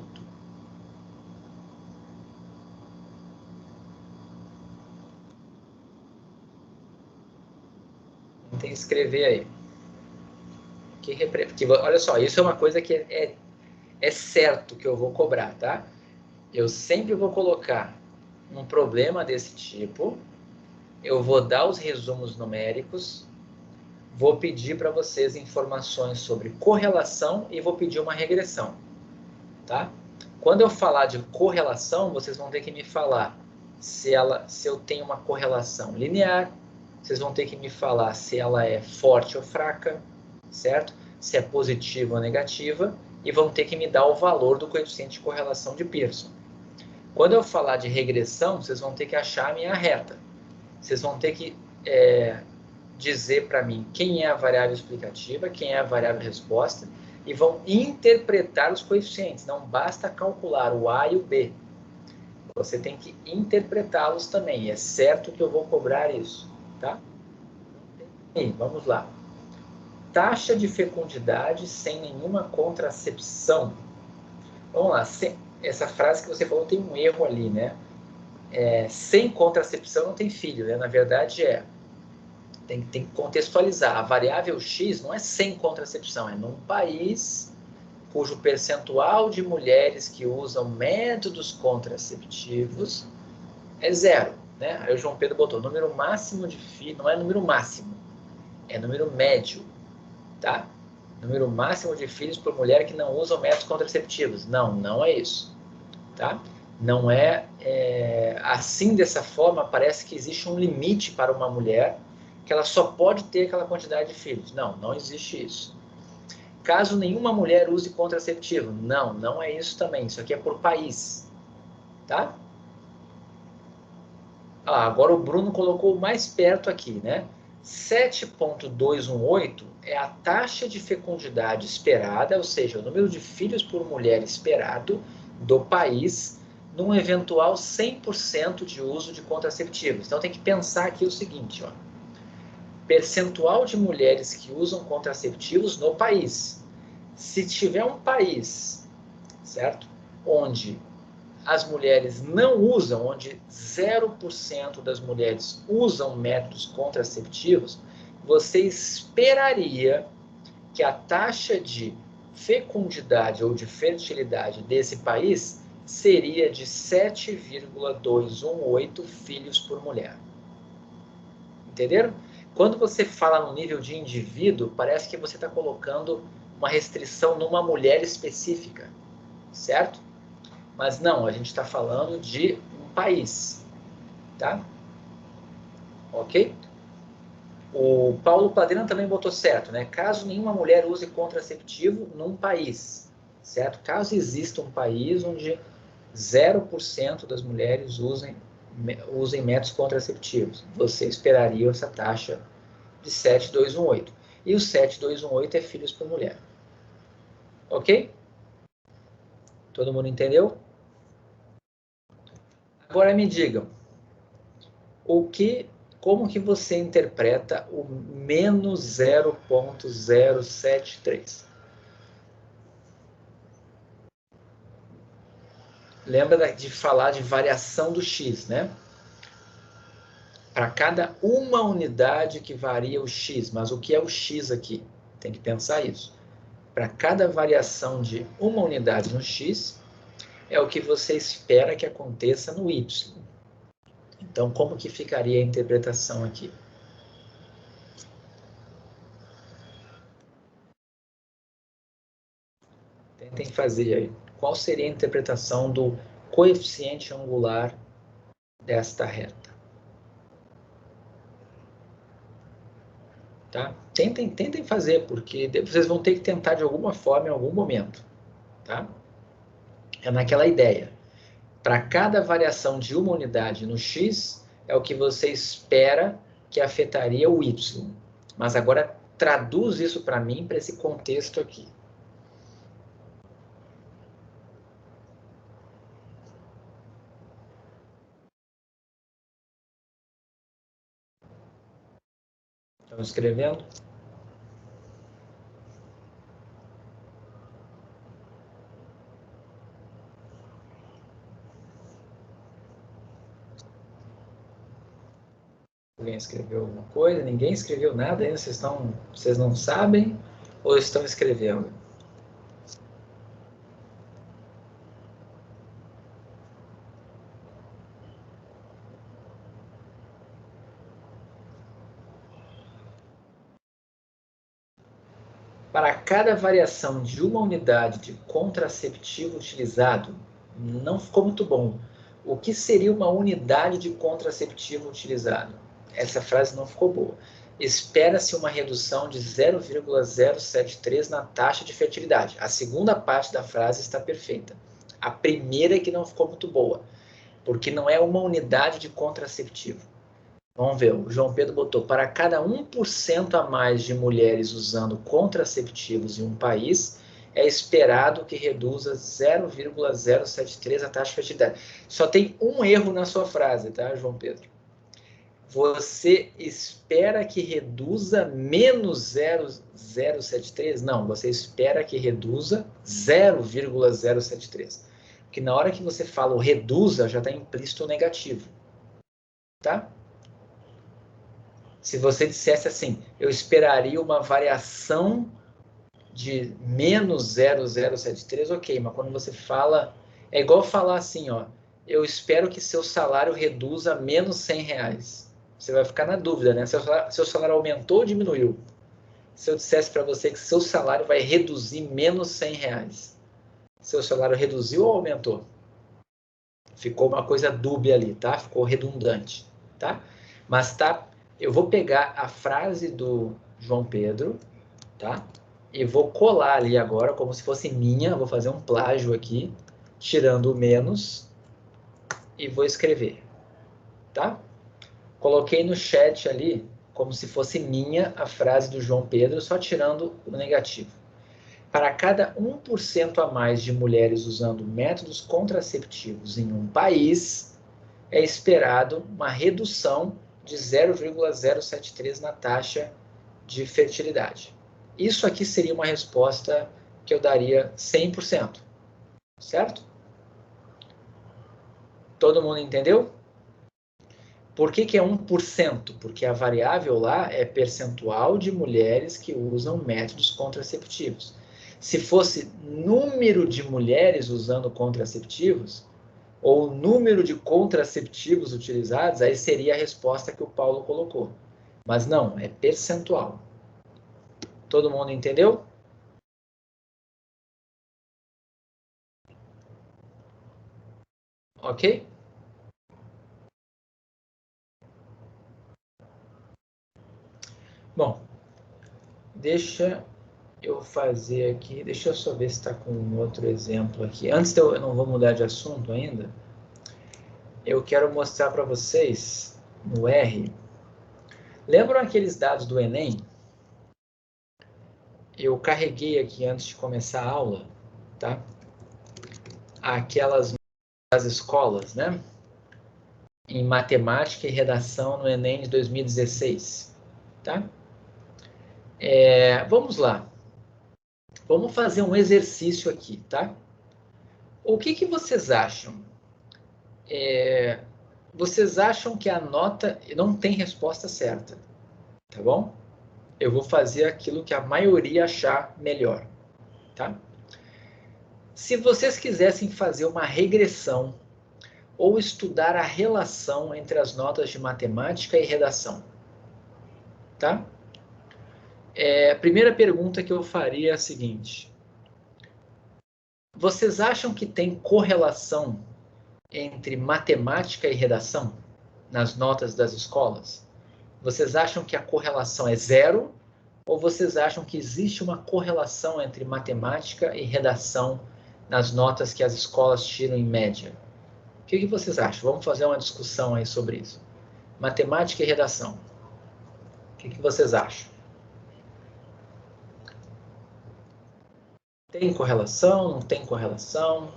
Tem que escrever aí. Porque, olha só, isso é uma coisa que é certo que eu vou cobrar, tá? Eu sempre vou colocar um problema desse tipo, eu vou dar os resumos numéricos, vou pedir para vocês informações sobre correlação e vou pedir uma regressão, tá? Quando eu falar de correlação, vocês vão ter que me falar se eu tenho uma correlação linear, vocês vão ter que me falar se ela é forte ou fraca, certo? Se é positiva ou negativa, e vão ter que me dar o valor do coeficiente de correlação de Pearson. Quando eu falar de regressão, vocês vão ter que achar a minha reta. Vocês vão ter que dizer para mim quem é a variável explicativa, quem é a variável resposta, e vão interpretar os coeficientes. Não basta calcular o A e o B. Você tem que interpretá-los também. E é certo que eu vou cobrar isso. Tá? E vamos lá. Taxa de fecundidade sem nenhuma contracepção. Vamos lá. Essa frase que você falou tem um erro ali, né? Sem contracepção não tem filho, né? Na verdade tem que contextualizar. A variável X não é sem contracepção, é num país cujo percentual de mulheres que usam métodos contraceptivos é 0. né? Aí o João Pedro botou número máximo de filhos, não é número máximo, é número médio, tá? Número máximo de filhos por mulher que não usam métodos contraceptivos. Não, não é isso, tá? Não é, assim, dessa forma, parece que existe um limite para uma mulher que ela só pode ter aquela quantidade de filhos. Não, não existe isso. Caso nenhuma mulher use contraceptivo. Não, não é isso também. Isso aqui é por país, tá? Agora o Bruno colocou mais perto aqui, né? 7,218 é a taxa de fecundidade esperada, ou seja, o número de filhos por mulher esperado do país num eventual 100% de uso de contraceptivos. Então tem que pensar aqui o seguinte, ó. Percentual de mulheres que usam contraceptivos no país. Se tiver um país, certo? Onde as mulheres não usam, onde 0% das mulheres usam métodos contraceptivos, você esperaria que a taxa de fecundidade ou de fertilidade desse país seria de 7,218 filhos por mulher. Entenderam? Quando você fala no nível de indivíduo, parece que você está colocando uma restrição numa mulher específica, certo? Mas não, a gente está falando de um país, tá? Ok? O Paulo Padrão também botou certo, né? Caso nenhuma mulher use contraceptivo num país, certo? Caso exista um país onde 0% das mulheres usem métodos contraceptivos, você esperaria essa taxa de 7,218. E o 7,218 é filhos por mulher. Ok? Todo mundo entendeu? Agora me digam, como que você interpreta o menos 0,073? Lembra de falar de variação do x, né? Para cada uma unidade que varia o x, mas o que é o x aqui? Tem que pensar isso. Para cada variação de uma unidade no x, é o que você espera que aconteça no y. Então, como que ficaria a interpretação aqui? Tentem fazer aí. Qual seria a interpretação do coeficiente angular desta reta? Tá? Tentem fazer, porque vocês vão ter que tentar de alguma forma em algum momento. Tá? É naquela ideia. Para cada variação de uma unidade no x, é o que você espera que afetaria o y. Mas agora traduz isso para mim, para esse contexto aqui. Estão escrevendo? Alguém escreveu alguma coisa? Ninguém escreveu nada ainda? Vocês não sabem ou estão escrevendo? Para cada variação de uma unidade de contraceptivo utilizado, não ficou muito bom. O que seria uma unidade de contraceptivo utilizado? Essa frase não ficou boa. Espera-se uma redução de 0,073 na taxa de fertilidade. A segunda parte da frase está perfeita. A primeira é que não ficou muito boa, porque não é uma unidade de contraceptivo. Vamos ver, o João Pedro botou, para cada 1% a mais de mulheres usando contraceptivos em um país, é esperado que reduza 0,073 a taxa de fertilidade. Só tem um erro na sua frase, tá, João Pedro? Você espera que reduza menos 0,073? Não, você espera que reduza 0,073. Porque na hora que você fala o reduza, já está implícito o negativo. Tá? Se você dissesse assim, eu esperaria uma variação de menos 0,073, ok, mas quando você fala, é igual falar assim, ó, eu espero que seu salário reduza menos R$100. Você vai ficar na dúvida, né? Seu salário aumentou ou diminuiu? Se eu dissesse para você que seu salário vai reduzir menos R$100, seu salário reduziu ou aumentou? Ficou uma coisa dúbia ali, tá? Ficou redundante, tá? Mas tá, eu vou pegar a frase do João Pedro, tá? E vou colar ali agora, como se fosse minha, vou fazer um plágio aqui, tirando o menos, e vou escrever, tá? Coloquei no chat ali, como se fosse minha, a frase do João Pedro, só tirando o negativo. Para cada 1% a mais de mulheres usando métodos contraceptivos em um país, é esperado uma redução de 0,073 na taxa de fertilidade. Isso aqui seria uma resposta que eu daria 100%, certo? Todo mundo entendeu? Por que é 1%? Porque a variável lá é percentual de mulheres que usam métodos contraceptivos. Se fosse número de mulheres usando contraceptivos, ou número de contraceptivos utilizados, aí seria a resposta que o Paulo colocou. Mas não, é percentual. Todo mundo entendeu? Ok? Bom, deixa eu fazer aqui, deixa eu só ver se está com um outro exemplo aqui. Antes de eu não vou mudar de assunto ainda, eu quero mostrar para vocês no R. Lembram aqueles dados do Enem? Eu carreguei aqui antes de começar a aula, tá? Aquelas das escolas, né? Em matemática e redação no Enem de 2016, tá? Vamos lá. Vamos fazer um exercício aqui, tá? O que vocês acham? Vocês acham que a nota não tem resposta certa, tá bom? Eu vou fazer aquilo que a maioria achar melhor, tá? Se vocês quisessem fazer uma regressão ou estudar a relação entre as notas de matemática e redação, tá? A primeira pergunta que eu faria é a seguinte: vocês acham que tem correlação entre matemática e redação nas notas das escolas? Vocês acham que a correlação é zero? Ou vocês acham que existe uma correlação entre matemática e redação nas notas que as escolas tiram em média? O que vocês acham? Vamos fazer uma discussão aí sobre isso. Matemática e redação. O que vocês acham? Tem correlação? Não tem correlação?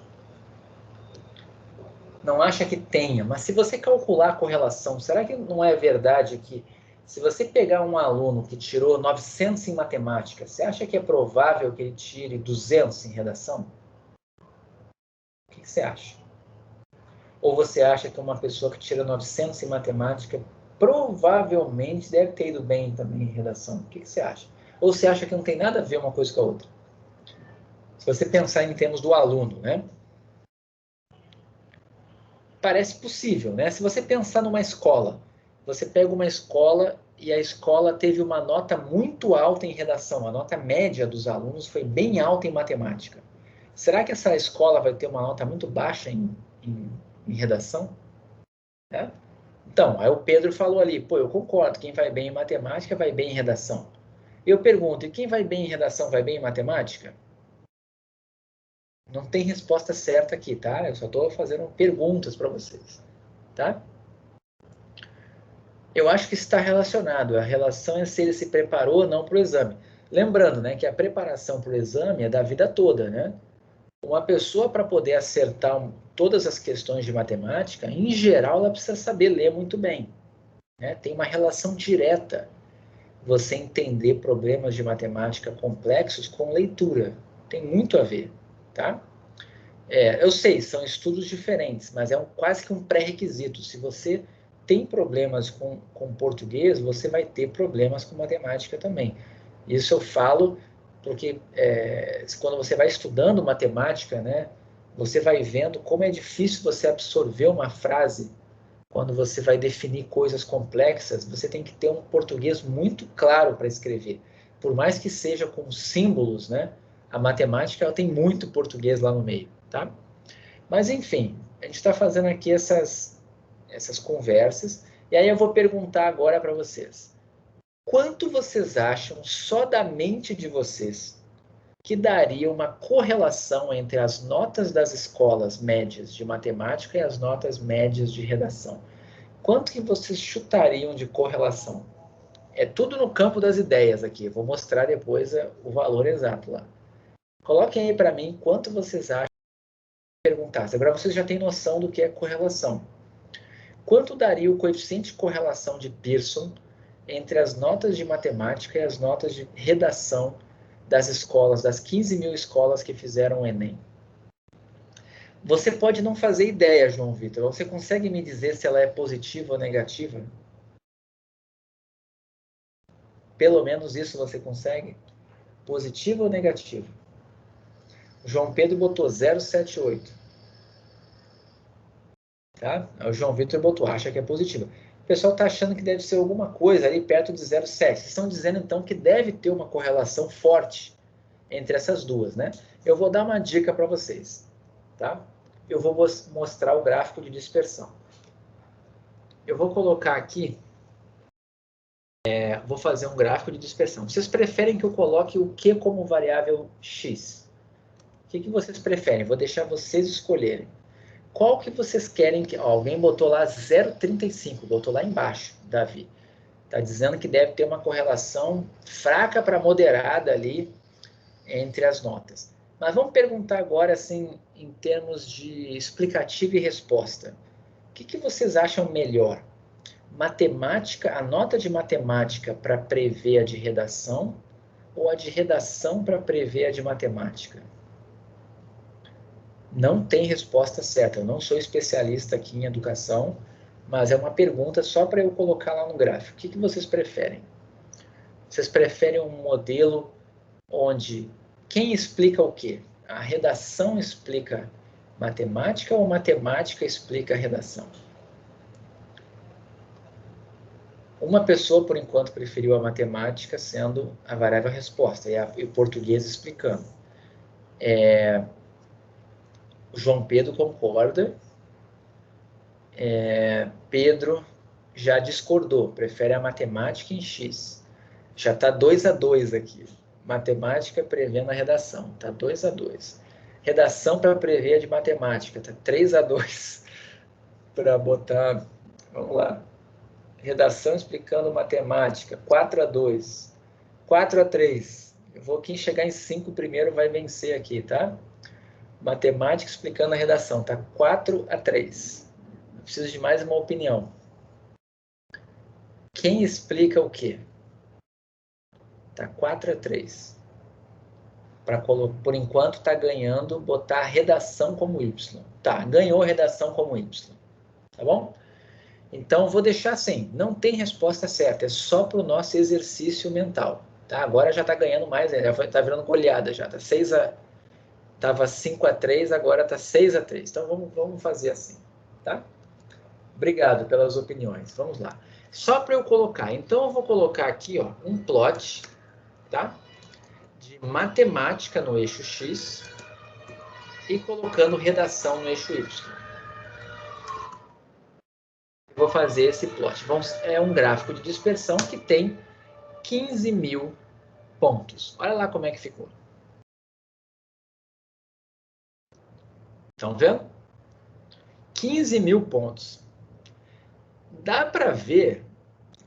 Não acha que tenha, mas se você calcular a correlação, será que não é verdade que se você pegar um aluno que tirou 900 em matemática, você acha que é provável que ele tire 200 em redação? O que você acha? Ou você acha que uma pessoa que tira 900 em matemática provavelmente deve ter ido bem também em redação? O que você acha? Ou você acha que não tem nada a ver uma coisa com a outra? Se você pensar em termos do aluno, né? Parece possível, né? Se você pensar numa escola, você pega uma escola e a escola teve uma nota muito alta em redação, a nota média dos alunos foi bem alta em matemática. Será que essa escola vai ter uma nota muito baixa em redação? É? Então, aí o Pedro falou ali, pô, eu concordo, quem vai bem em matemática vai bem em redação. Eu pergunto, e quem vai bem em redação vai bem em matemática? Não tem resposta certa aqui, tá? Eu só estou fazendo perguntas para vocês, tá? Eu acho que está relacionado. A relação é se ele se preparou ou não para o exame. Lembrando, né, que a preparação para o exame é da vida toda, né? Uma pessoa, para poder acertar todas as questões de matemática, em geral, ela precisa saber ler muito bem, né? Tem uma relação direta você entender problemas de matemática complexos com leitura. Tem muito a ver, tá? Eu sei, são estudos diferentes, mas é quase que um pré-requisito. Se você tem problemas com português, você vai ter problemas com matemática também. Isso eu falo porque quando você vai estudando matemática, né, você vai vendo como é difícil você absorver uma frase quando você vai definir coisas complexas. Você tem que ter um português muito claro para escrever. Por mais que seja com símbolos, né? A matemática ela tem muito português lá no meio, tá? Mas, enfim, a gente está fazendo aqui essas conversas. E aí eu vou perguntar agora para vocês. Quanto vocês acham, só da mente de vocês, que daria uma correlação entre as notas das escolas médias de matemática e as notas médias de redação? Quanto que vocês chutariam de correlação? É tudo no campo das ideias aqui. Eu vou mostrar depois o valor exato lá. Coloquem aí para mim quanto vocês acham de perguntar. Agora vocês já têm noção do que é correlação. Quanto daria o coeficiente de correlação de Pearson entre as notas de matemática e as notas de redação das escolas, das 15 mil escolas que fizeram o Enem? Você pode não fazer ideia, João Vitor. Você consegue me dizer se ela é positiva ou negativa? Pelo menos isso você consegue? Positiva ou negativa? O João Pedro botou 0,78. Tá? O João Vitor botou, acha que é positiva. O pessoal está achando que deve ser alguma coisa ali perto de 0,7. Vocês estão dizendo, então, que deve ter uma correlação forte entre essas duas, né? Eu vou dar uma dica para vocês, tá? Eu vou mostrar o gráfico de dispersão. Eu vou colocar aqui, vou fazer um gráfico de dispersão. Vocês preferem que eu coloque o que como variável x? O que vocês preferem? Vou deixar vocês escolherem. Qual que vocês querem que... Ó, alguém botou lá 0,35, botou lá embaixo, Davi. Está dizendo que deve ter uma correlação fraca para moderada ali entre as notas. Mas vamos perguntar agora, assim, em termos de explicativa e resposta. O que vocês acham melhor? Matemática, a nota de matemática para prever a de redação ou a de redação para prever a de matemática? Não tem resposta certa. Eu não sou especialista aqui em educação, mas é uma pergunta só para eu colocar lá no gráfico. O que vocês preferem? Vocês preferem um modelo onde quem explica o quê? A redação explica matemática ou matemática explica a redação? Uma pessoa, por enquanto, preferiu a matemática sendo a variável resposta e o português explicando. O João Pedro concorda. Pedro já discordou, prefere a matemática em X. Já está 2-2 aqui. Matemática prevendo a redação, está 2-2. Redação para prever a de matemática, está 3-2. Para botar, vamos lá. Redação explicando matemática, 4-2. 4-3. Eu vou quem chegar em 5 primeiro vai vencer aqui, tá? Matemática explicando a redação, tá 4-3. Eu preciso de mais uma opinião. Quem explica o quê? Tá 4-3. Por enquanto tá ganhando botar redação como Y. Tá, ganhou redação como Y. Tá bom? Então, vou deixar assim, não tem resposta certa, é só para o nosso exercício mental. Tá? Agora já está ganhando mais, já está virando goleada já. Tá estava 5-3, agora está 6-3. Então, vamos fazer assim. Tá? Obrigado pelas opiniões. Vamos lá. Só para eu colocar. Então, eu vou colocar aqui ó, um plot, tá? De matemática no eixo X e colocando redação no eixo Y. Vou fazer esse plot. É um gráfico de dispersão que tem 15 mil pontos. Olha lá como é que ficou. Estão vendo? 15 mil pontos. Dá para ver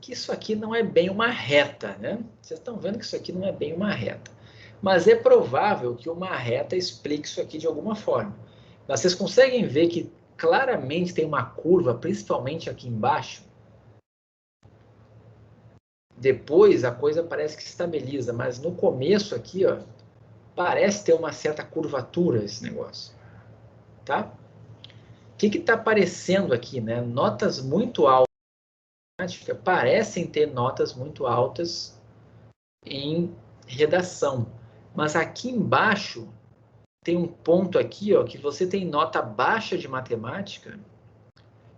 que isso aqui não é bem uma reta, né? Vocês estão vendo que isso aqui não é bem uma reta. Mas é provável que uma reta explique isso aqui de alguma forma. Mas vocês conseguem ver que claramente tem uma curva, principalmente aqui embaixo. Depois a coisa parece que se estabiliza, mas no começo aqui, ó, parece ter uma certa curvatura esse negócio. Tá? O que está aparecendo aqui? Né? Notas muito altas. Parecem ter notas muito altas em redação. Mas aqui embaixo tem um ponto aqui, ó, que você tem nota baixa de matemática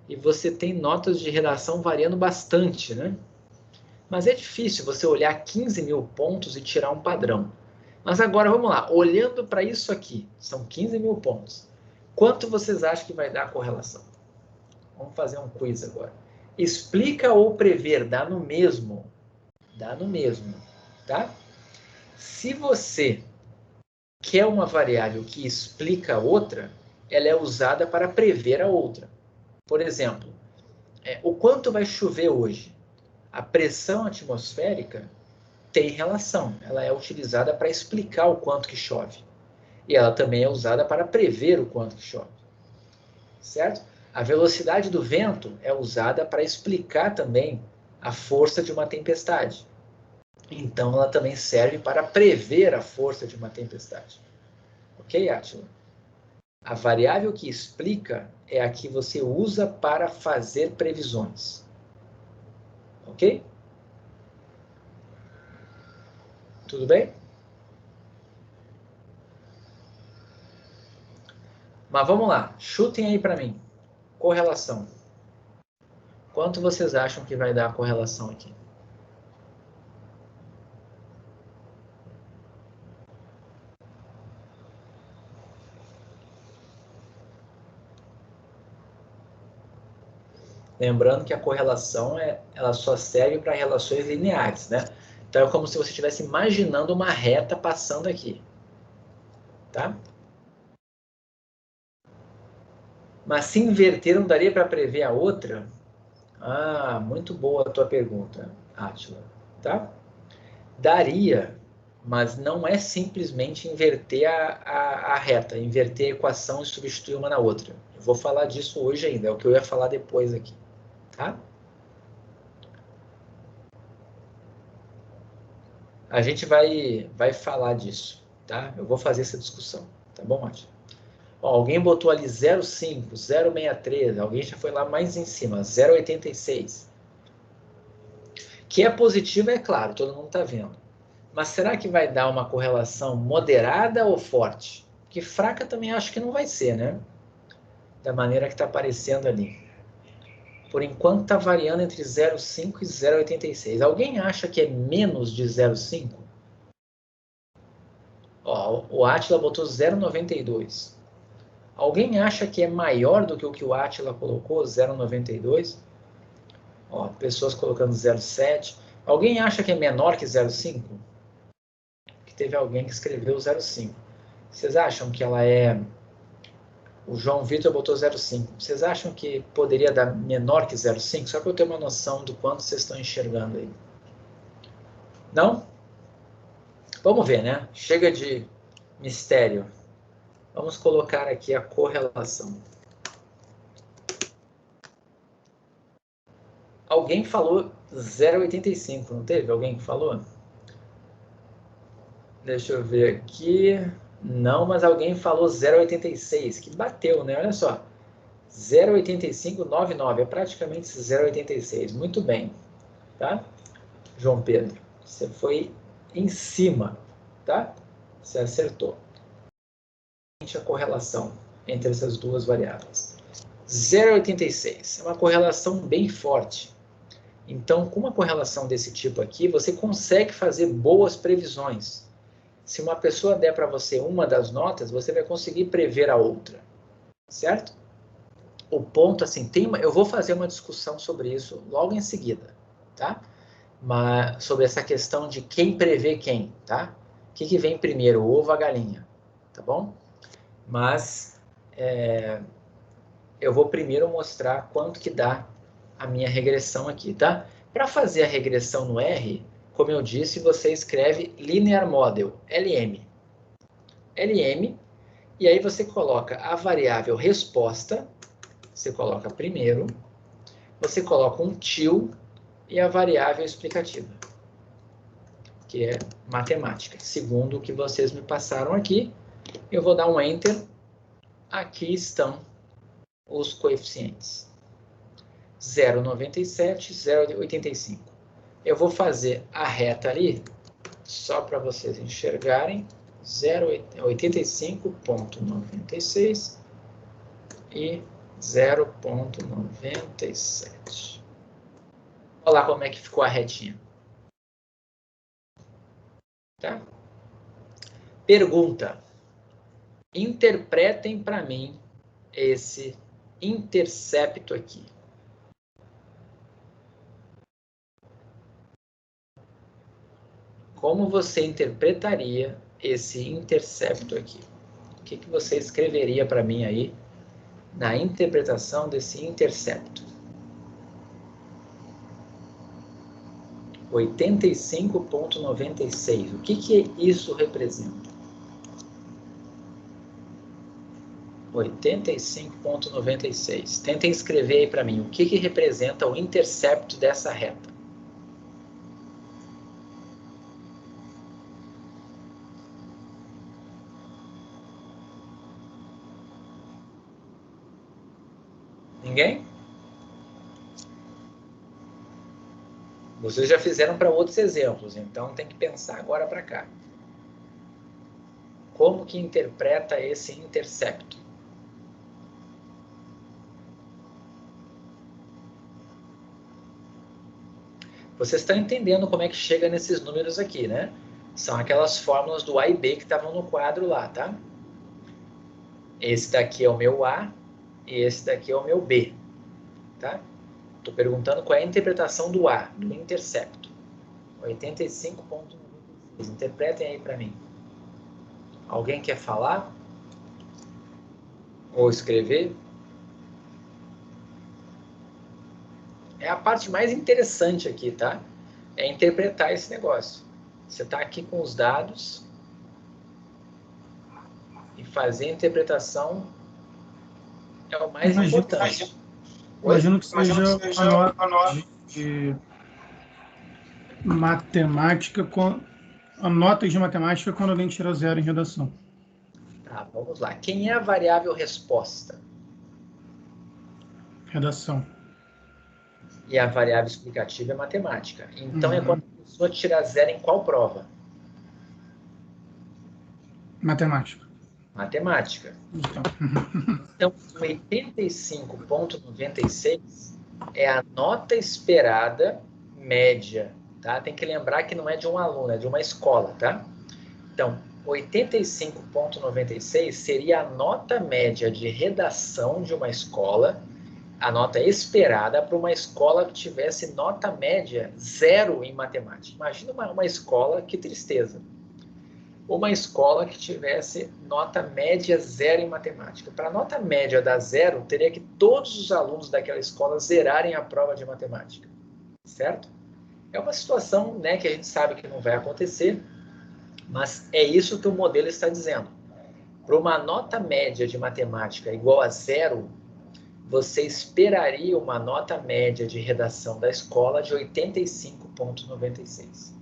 e você tem notas de redação variando bastante, né? Mas é difícil você olhar 15 mil pontos e tirar um padrão. Mas agora, vamos lá. Olhando para isso aqui, são 15 mil pontos. Quanto vocês acham que vai dar a correlação? Vamos fazer um quiz agora. Explica ou prever, dá no mesmo. Dá no mesmo, tá? Se você quer uma variável que explica a outra, ela é usada para prever a outra. Por exemplo, o quanto vai chover hoje? A pressão atmosférica tem relação. Ela é utilizada para explicar o quanto que chove. E ela também é usada para prever o quanto que chove. Certo? A velocidade do vento é usada para explicar também a força de uma tempestade. Então, ela também serve para prever a força de uma tempestade. Ok, Átila? A variável que explica é a que você usa para fazer previsões. Ok? Tudo bem? Mas vamos lá. Chutem aí para mim. Correlação. Quanto vocês acham que vai dar a correlação aqui? Lembrando que a correlação ela só serve para relações lineares, né? Então é como se você estivesse imaginando uma reta passando aqui. Tá? Mas se inverter, não daria para prever a outra? Ah, muito boa a tua pergunta, Átila. Tá? Daria, mas não é simplesmente inverter a reta, inverter a equação e substituir uma na outra. Eu vou falar disso hoje ainda, é o que eu ia falar depois aqui. Tá? A gente vai falar disso, tá? Eu vou fazer essa discussão, tá bom, Márcio? Alguém botou ali 0,5, 0,63, alguém já foi lá mais em cima, 0,86. Que é positivo, é claro, todo mundo está vendo. Mas será que vai dar uma correlação moderada ou forte? Porque fraca também acho que não vai ser, né? Da maneira que está aparecendo ali. Por enquanto está variando entre 0,5 e 0,86. Alguém acha que é menos de 0,5? Ó, o Átila botou 0,92. Alguém acha que é maior do que o que o Átila colocou, 0,92? Ó, pessoas colocando 0,7. Alguém acha que é menor que 0,5? Que teve alguém que escreveu 0,5. Vocês acham que ela é... O João Vitor botou 0,5. Vocês acham que poderia dar menor que 0,5? Só para eu ter uma noção do quanto vocês estão enxergando aí. Não? Vamos ver, né? Chega de mistério. Vamos colocar aqui a correlação. Alguém falou 0,85, não teve? Alguém que falou? Deixa eu ver aqui. Não, mas alguém falou 0,86, que bateu, né? Olha só. 0,8599, é praticamente 0,86. Muito bem, tá? João Pedro, você foi em cima, tá? Você acertou. A correlação entre essas duas variáveis. 0,86 é uma correlação bem forte. Então, com uma correlação desse tipo aqui, você consegue fazer boas previsões. Se uma pessoa der para você uma das notas, você vai conseguir prever a outra, certo? O ponto, assim, eu vou fazer uma discussão sobre isso logo em seguida, tá? Mas, sobre essa questão de quem prevê quem, tá? O que vem primeiro, o ovo ou a galinha, tá bom? Mas, eu vou primeiro mostrar quanto que dá a minha regressão aqui, tá? Para fazer a regressão no R, como eu disse, você escreve Linear Model, LM. LM, e aí você coloca a variável resposta, você coloca primeiro, você coloca um til e a variável explicativa, que é matemática. Segundo o que vocês me passaram aqui, eu vou dar um Enter, aqui estão os coeficientes. 0,97, 0,85. Eu vou fazer a reta ali, só para vocês enxergarem. 85,96 e 0,97. Olha lá como é que ficou a retinha. Tá? Pergunta. Interpretem para mim esse intercepto aqui. Como você interpretaria esse intercepto aqui? O que você escreveria para mim aí na interpretação desse intercepto? 85,96. O que isso representa? 85,96. Tentem escrever aí para mim o que representa o intercepto dessa reta. Ninguém? Vocês já fizeram para outros exemplos, então tem que pensar agora para cá. Como que interpreta esse intercepto? Vocês estão entendendo como é que chega nesses números aqui, né? São aquelas fórmulas do A e B que estavam no quadro lá, tá? Esse daqui é o meu A e esse daqui é o meu B, tá? Estou perguntando qual é a interpretação do A, do intercepto. 85,96. Interpretem aí para mim. Alguém quer falar? Ou escrever? É a parte mais interessante aqui, tá? É interpretar esse negócio. Você está aqui com os dados e fazer a interpretação é o mais importante. Imagino que seja a nota de matemática, a nota de matemática quando alguém tira 0 em redação. Tá, vamos lá. Quem é a variável resposta? Redação. E a variável explicativa é matemática. Então, é quando a pessoa tira 0 em qual prova? Matemática. Matemática. Então, 85,96 é a nota esperada média, tá? Tem que lembrar que não é de um aluno, é de uma escola, tá? Então, 85,96 seria a nota média de redação de uma escola, a nota esperada para uma escola que tivesse nota média 0 em matemática. Imagina uma escola, que tristeza. Uma escola que tivesse nota média 0 em matemática. Para a nota média dar 0, teria que todos os alunos daquela escola zerarem a prova de matemática. Certo? É uma situação, né, que a gente sabe que não vai acontecer, mas é isso que o modelo está dizendo. Para uma nota média de matemática igual a 0, você esperaria uma nota média de redação da escola de 85,96.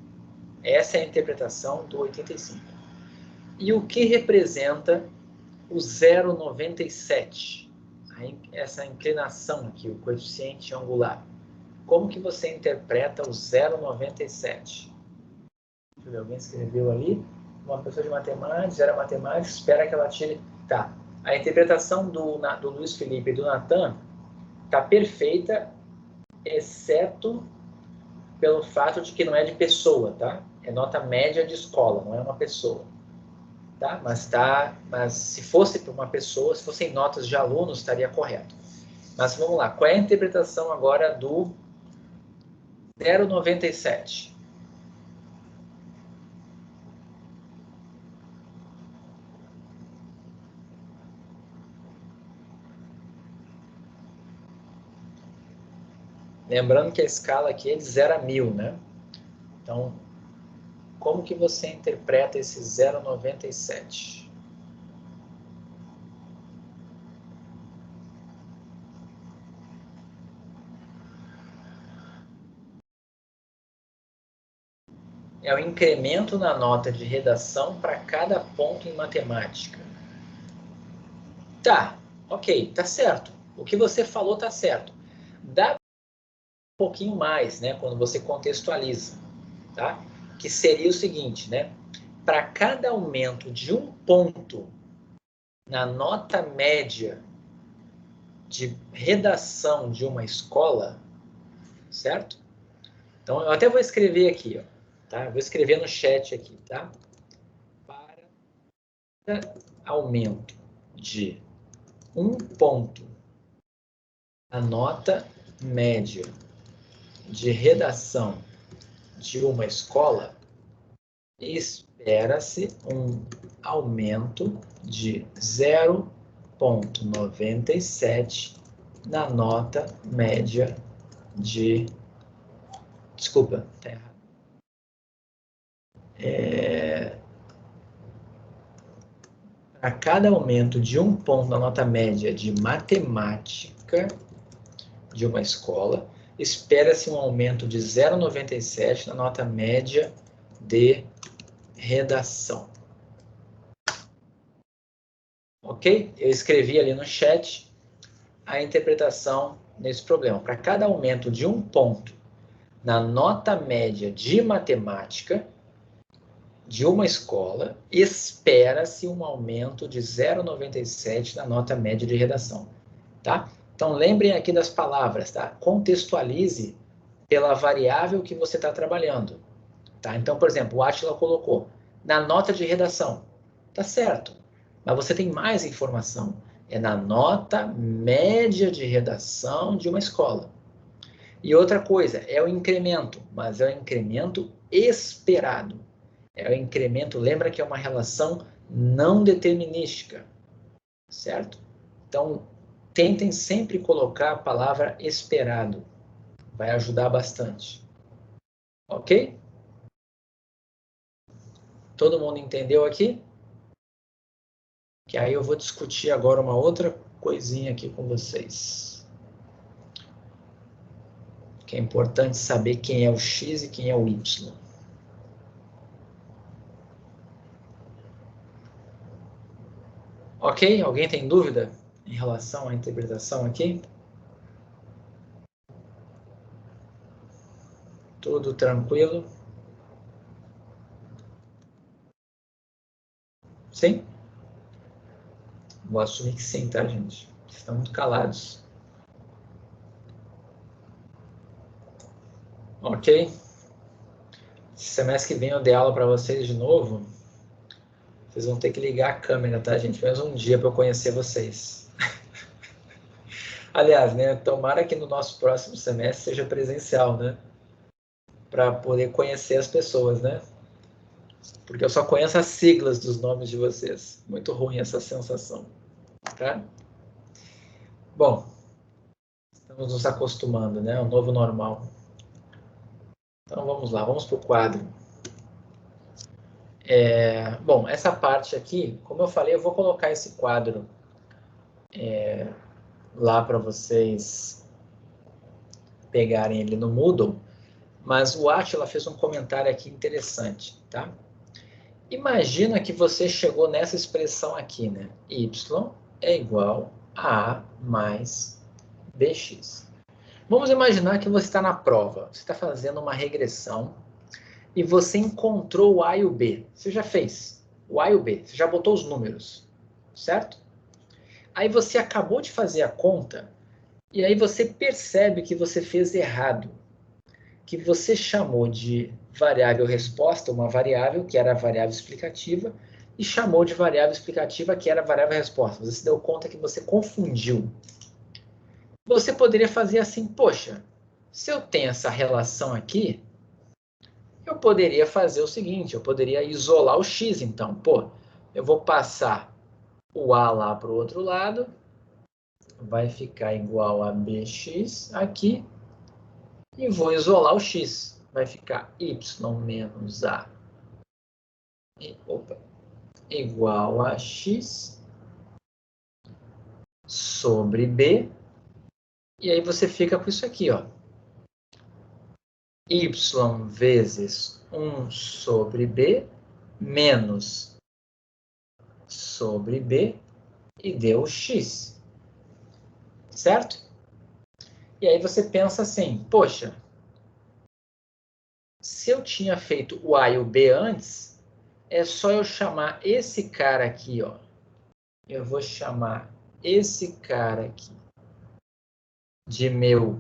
Essa é a interpretação do 85. E o que representa o 0,97? Essa inclinação aqui, o coeficiente angular. Como que você interpreta o 0,97? Deixa eu ver, alguém escreveu ali. Uma pessoa de matemática, zero matemática, espera que ela tire... Tá. A interpretação do Luiz Felipe e do Natan está perfeita, exceto pelo fato de que não é de pessoa, tá? É nota média de escola, não é uma pessoa. Tá? Mas se fosse para uma pessoa, se fossem notas de alunos, estaria correto. Mas vamos lá, qual é a interpretação agora do 0,97? Lembrando que a escala aqui é de 0 a 1000, né? Então, como que você interpreta esse 0,97? É o incremento na nota de redação para cada ponto em matemática. Tá, ok, tá certo. O que você falou tá certo. Dá um pouquinho mais, né, quando você contextualiza, tá? Que seria o seguinte, né? para cada aumento de 1 ponto na nota média de redação de uma escola, certo? Então, eu até vou escrever aqui, ó, tá? Vou escrever no chat aqui, tá? Para aumento de 1 ponto na nota média de redação de uma escola, espera-se um aumento de 0,97 na nota média de... Desculpa, tá errado. A cada aumento de 1 ponto na nota média de matemática de uma escola, espera-se um aumento de 0,97 na nota média de redação. Ok? Eu escrevi ali no chat a interpretação nesse problema. Para cada aumento de 1 ponto na nota média de matemática de uma escola, espera-se um aumento de 0,97 na nota média de redação. Tá? Então, lembrem aqui das palavras, tá? Contextualize pela variável que você está trabalhando. Tá? Então, por exemplo, o Átila colocou na nota de redação. Tá certo, mas você tem mais informação. É na nota média de redação de uma escola. E outra coisa, é o incremento, mas é o incremento esperado. É o incremento, lembra que é uma relação não determinística, certo? Então, tentem sempre colocar a palavra esperado. Vai ajudar bastante. Ok? Todo mundo entendeu aqui? Que aí eu vou discutir agora uma outra coisinha aqui com vocês. Que é importante saber quem é o X e quem é o Y. Ok? Alguém tem dúvida em relação à interpretação aqui? Tudo tranquilo? Sim? Vou assumir que sim, tá, gente? Vocês estão muito calados. Ok? Semestre que vem eu dei aula para vocês de novo. Vocês vão ter que ligar a câmera, tá, gente? Pelo menos um dia para eu conhecer vocês. Aliás, né? Tomara que no nosso próximo semestre seja presencial, né? Para poder conhecer as pessoas, né? Porque eu só conheço as siglas dos nomes de vocês. Muito ruim essa sensação, tá? Bom, estamos nos acostumando, né? O novo normal. Então vamos lá, vamos para o quadro. Bom, essa parte aqui, como eu falei, eu vou colocar esse quadro lá para vocês pegarem ele no Moodle, mas o Átila fez um comentário aqui interessante, tá? Imagina que você chegou nessa expressão aqui, né? Y é igual a A mais BX. Vamos imaginar que você está na prova, você está fazendo uma regressão e você encontrou o A e o B. Você já fez o A e o B, você já botou os números, certo? Aí você acabou de fazer a conta e aí você percebe que você fez errado, que você chamou de variável resposta, uma variável que era a variável explicativa, e chamou de variável explicativa que era a variável resposta. Você se deu conta que você confundiu. Você poderia fazer assim, poxa, se eu tenho essa relação aqui, eu poderia fazer o seguinte, eu poderia isolar o x, então. Pô, eu vou passar o A lá para o outro lado, vai ficar igual a bx aqui, e vou isolar o x. Vai ficar y menos a igual a x sobre b. E aí você fica com isso aqui, ó. Y vezes 1 sobre b menos sobre b e deu x. Certo? E aí você pensa assim, poxa, se eu tinha feito o A e o B antes, é só eu chamar esse cara aqui, ó. Eu vou chamar esse cara aqui de meu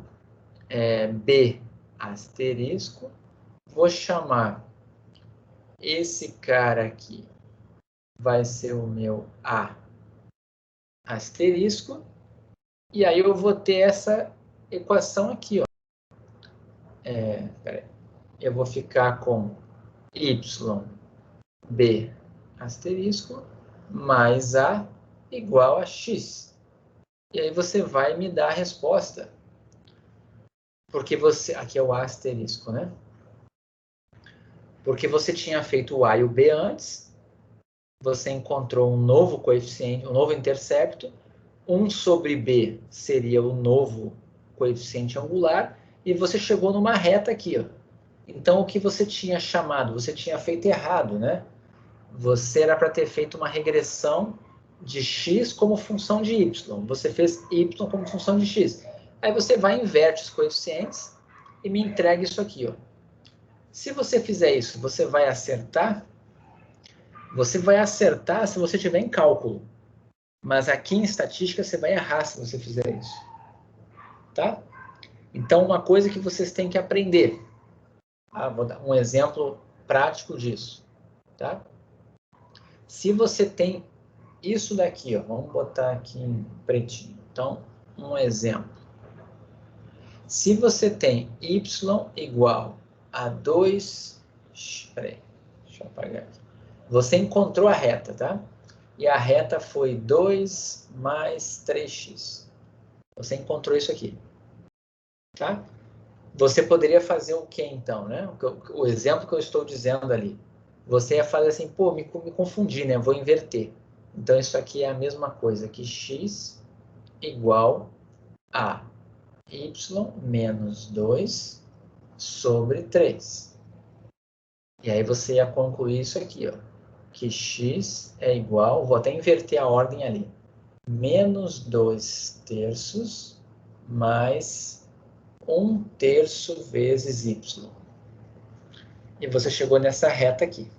B asterisco. Vou chamar esse cara aqui, vai ser o meu A asterisco. E aí eu vou ter essa equação aqui, ó. Peraí. Eu vou ficar com YB asterisco mais A igual a X. E aí você vai me dar a resposta. Porque você... Aqui é o A asterisco, né? Porque você tinha feito o A e o B antes. Você encontrou um novo coeficiente, um novo intercepto. 1 sobre B seria o novo coeficiente angular. E você chegou numa reta aqui, ó. Então, o que você tinha chamado? Você tinha feito errado, né? Você era para ter feito uma regressão de x como função de y. Você fez y como função de x. Aí você vai e inverte os coeficientes e me entrega isso aqui, ó. Se você fizer isso, você vai acertar? Você vai acertar se você tiver em cálculo. Mas aqui em estatística você vai errar se você fizer isso. Tá? Então, uma coisa que vocês têm que aprender. Vou dar um exemplo prático disso. Tá? Se você tem isso daqui, ó, vamos botar aqui em pretinho. Então, um exemplo. Se você tem y igual a 2... Peraí, deixa eu apagar aqui. Você encontrou a reta, tá? E a reta foi 2 mais 3x. Você encontrou isso aqui. Tá? Você poderia fazer o que então, né? O exemplo que eu estou dizendo ali. Você ia fazer assim, pô, me confundi, né? Vou inverter. Então, isso aqui é a mesma coisa que x igual a y menos 2 sobre 3. E aí você ia concluir isso aqui, ó. Que x é igual, vou até inverter a ordem ali, menos 2 terços mais 1 terço vezes y. E você chegou nessa reta aqui.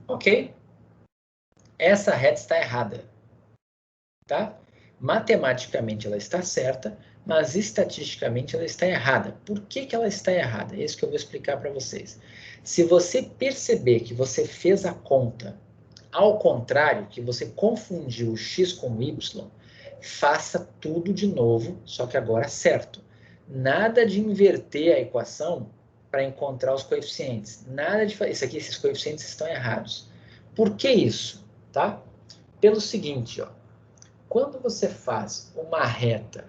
Ok? Essa reta está errada. Tá? Matematicamente ela está certa, mas estatisticamente ela está errada. Por que que ela está errada? É isso que eu vou explicar para vocês. Se você perceber que você fez a conta ao contrário, que você confundiu o x com o y, faça tudo de novo, só que agora certo. Nada de inverter a equação para encontrar os coeficientes. Nada de fazer. Esses coeficientes estão errados. Por que isso? Tá? Pelo seguinte, ó. Quando você faz uma reta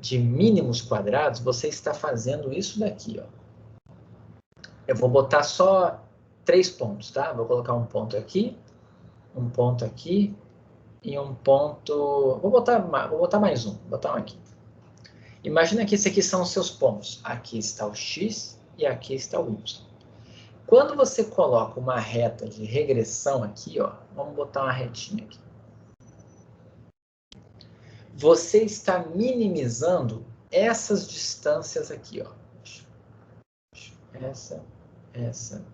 de mínimos quadrados, você está fazendo isso daqui, ó. Eu vou botar só 3 pontos, tá? Vou colocar um ponto aqui e um ponto... Vou botar mais um, vou botar um aqui. Imagina que esses aqui são os seus pontos. Aqui está o x e aqui está o y. Quando você coloca uma reta de regressão aqui, ó, vamos botar uma retinha aqui. Você está minimizando essas distâncias aqui, ó. Essa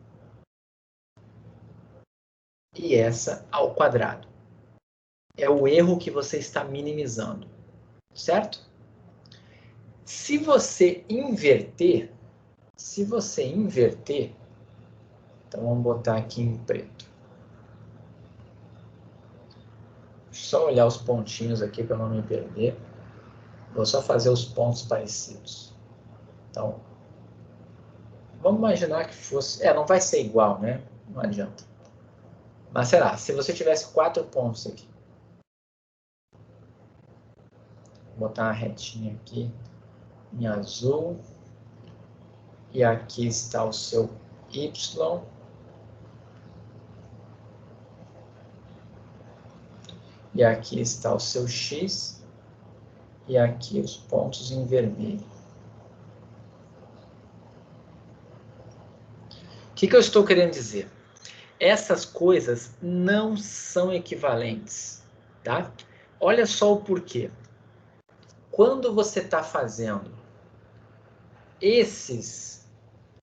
e essa ao quadrado. É o erro que você está minimizando, certo? Se você inverter, então vamos botar aqui em preto. Deixa eu só olhar os pontinhos aqui para não me perder. Vou só fazer os pontos parecidos. Então, vamos imaginar que fosse... não vai ser igual, né? Não adianta. Mas será, se você tivesse 4 pontos aqui. Vou botar uma retinha aqui em azul. E aqui está o seu y. E aqui está o seu x. E aqui os pontos em vermelho. O que eu estou querendo dizer? Essas coisas não são equivalentes, tá? Olha só o porquê. Quando você está fazendo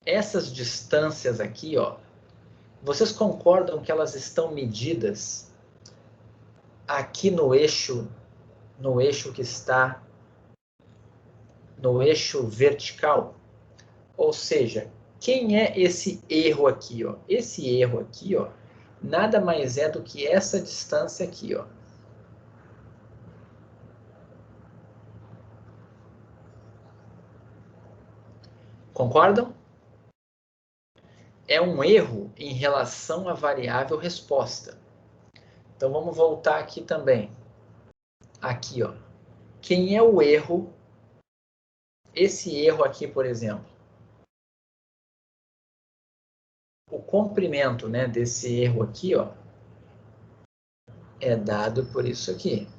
essas distâncias aqui, ó, Vocês concordam que elas estão medidas aqui no eixo que está no eixo vertical? Ou seja, quem é esse erro aqui, ó? Esse erro aqui, ó, nada mais é do que essa distância aqui, ó. Concordam? É um erro em relação à variável resposta. Então vamos voltar aqui também. Aqui, ó. Quem é o erro? Esse erro aqui, por exemplo. O comprimento, né, desse erro aqui, ó, é dado por isso aqui.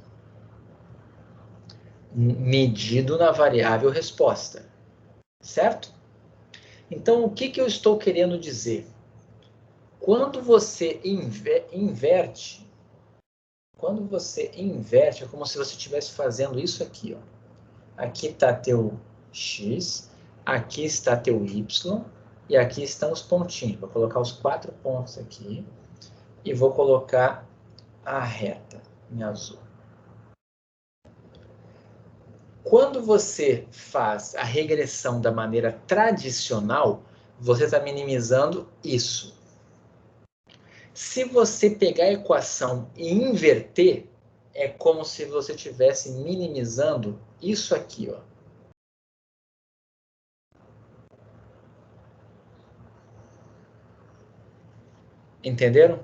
Medido na variável resposta. Certo? Então, o que eu estou querendo dizer? Quando você inverte, é como se você estivesse fazendo isso aqui, ó. Aqui está teu x, aqui está teu y, e aqui estão os pontinhos. Vou colocar os 4 pontos aqui, e vou colocar a reta em azul. Quando você faz a regressão da maneira tradicional, você está minimizando isso. Se você pegar a equação e inverter, é como se você estivesse minimizando isso aqui, ó. Entenderam?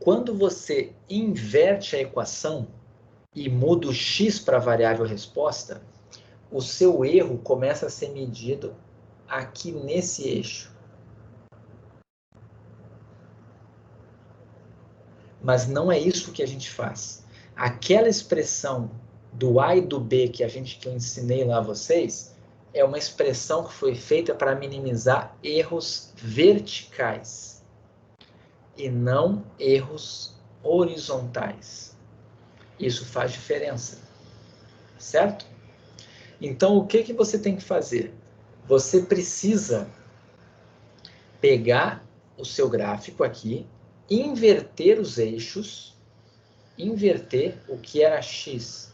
Quando você inverte a equação e muda o x para a variável resposta, o seu erro começa a ser medido aqui nesse eixo. Mas não é isso que a gente faz. Aquela expressão do A e do B que eu ensinei lá a vocês, é uma expressão que foi feita para minimizar erros verticais e não erros horizontais. Isso faz diferença, certo? Então, o que você tem que fazer? Você precisa pegar o seu gráfico aqui, inverter os eixos, inverter o que era x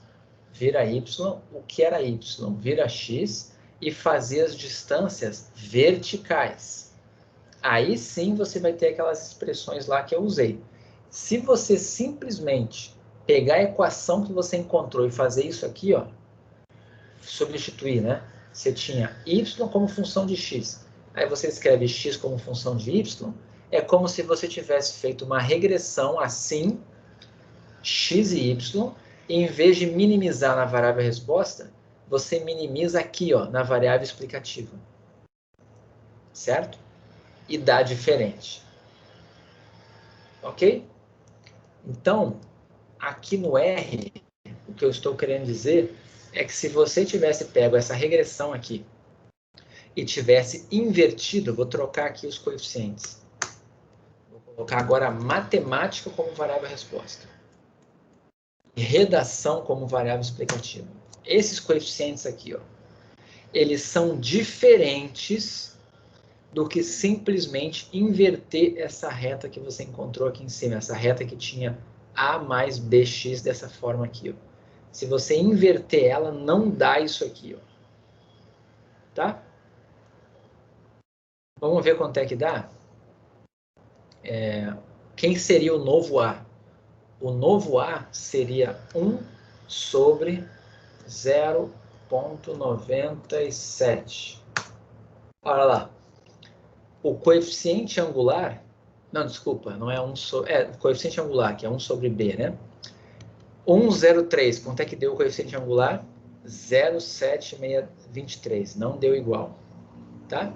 vira y, o que era y vira x, e fazer as distâncias verticais. Aí sim você vai ter aquelas expressões lá que eu usei. Se você simplesmente pegar a equação que você encontrou e fazer isso aqui, ó, substituir, né? Você tinha y como função de x. Aí você escreve x como função de y, é como se você tivesse feito uma regressão assim, x e y, e em vez de minimizar na variável resposta, você minimiza aqui, ó, na variável explicativa. Certo? E dá diferente. Ok? Então, aqui no R, o que eu estou querendo dizer é que se você tivesse pego essa regressão aqui e tivesse invertido, vou trocar aqui os coeficientes. Vou colocar agora matemática como variável resposta. E redação como variável explicativa. Esses coeficientes aqui, ó, eles são diferentes do que simplesmente inverter essa reta que você encontrou aqui em cima, essa reta que tinha A mais BX dessa forma aqui, ó. Se você inverter ela, não dá isso aqui, ó. Tá? Vamos ver quanto é que dá? Quem seria o novo A? O novo A seria 1 sobre 0,97. Olha lá. O coeficiente angular... Não, desculpa, não é 1 sobre... É, o coeficiente angular, que é 1 sobre B, né? 1,03. Quanto é que deu o coeficiente angular? 0,7623. Não deu igual. Tá?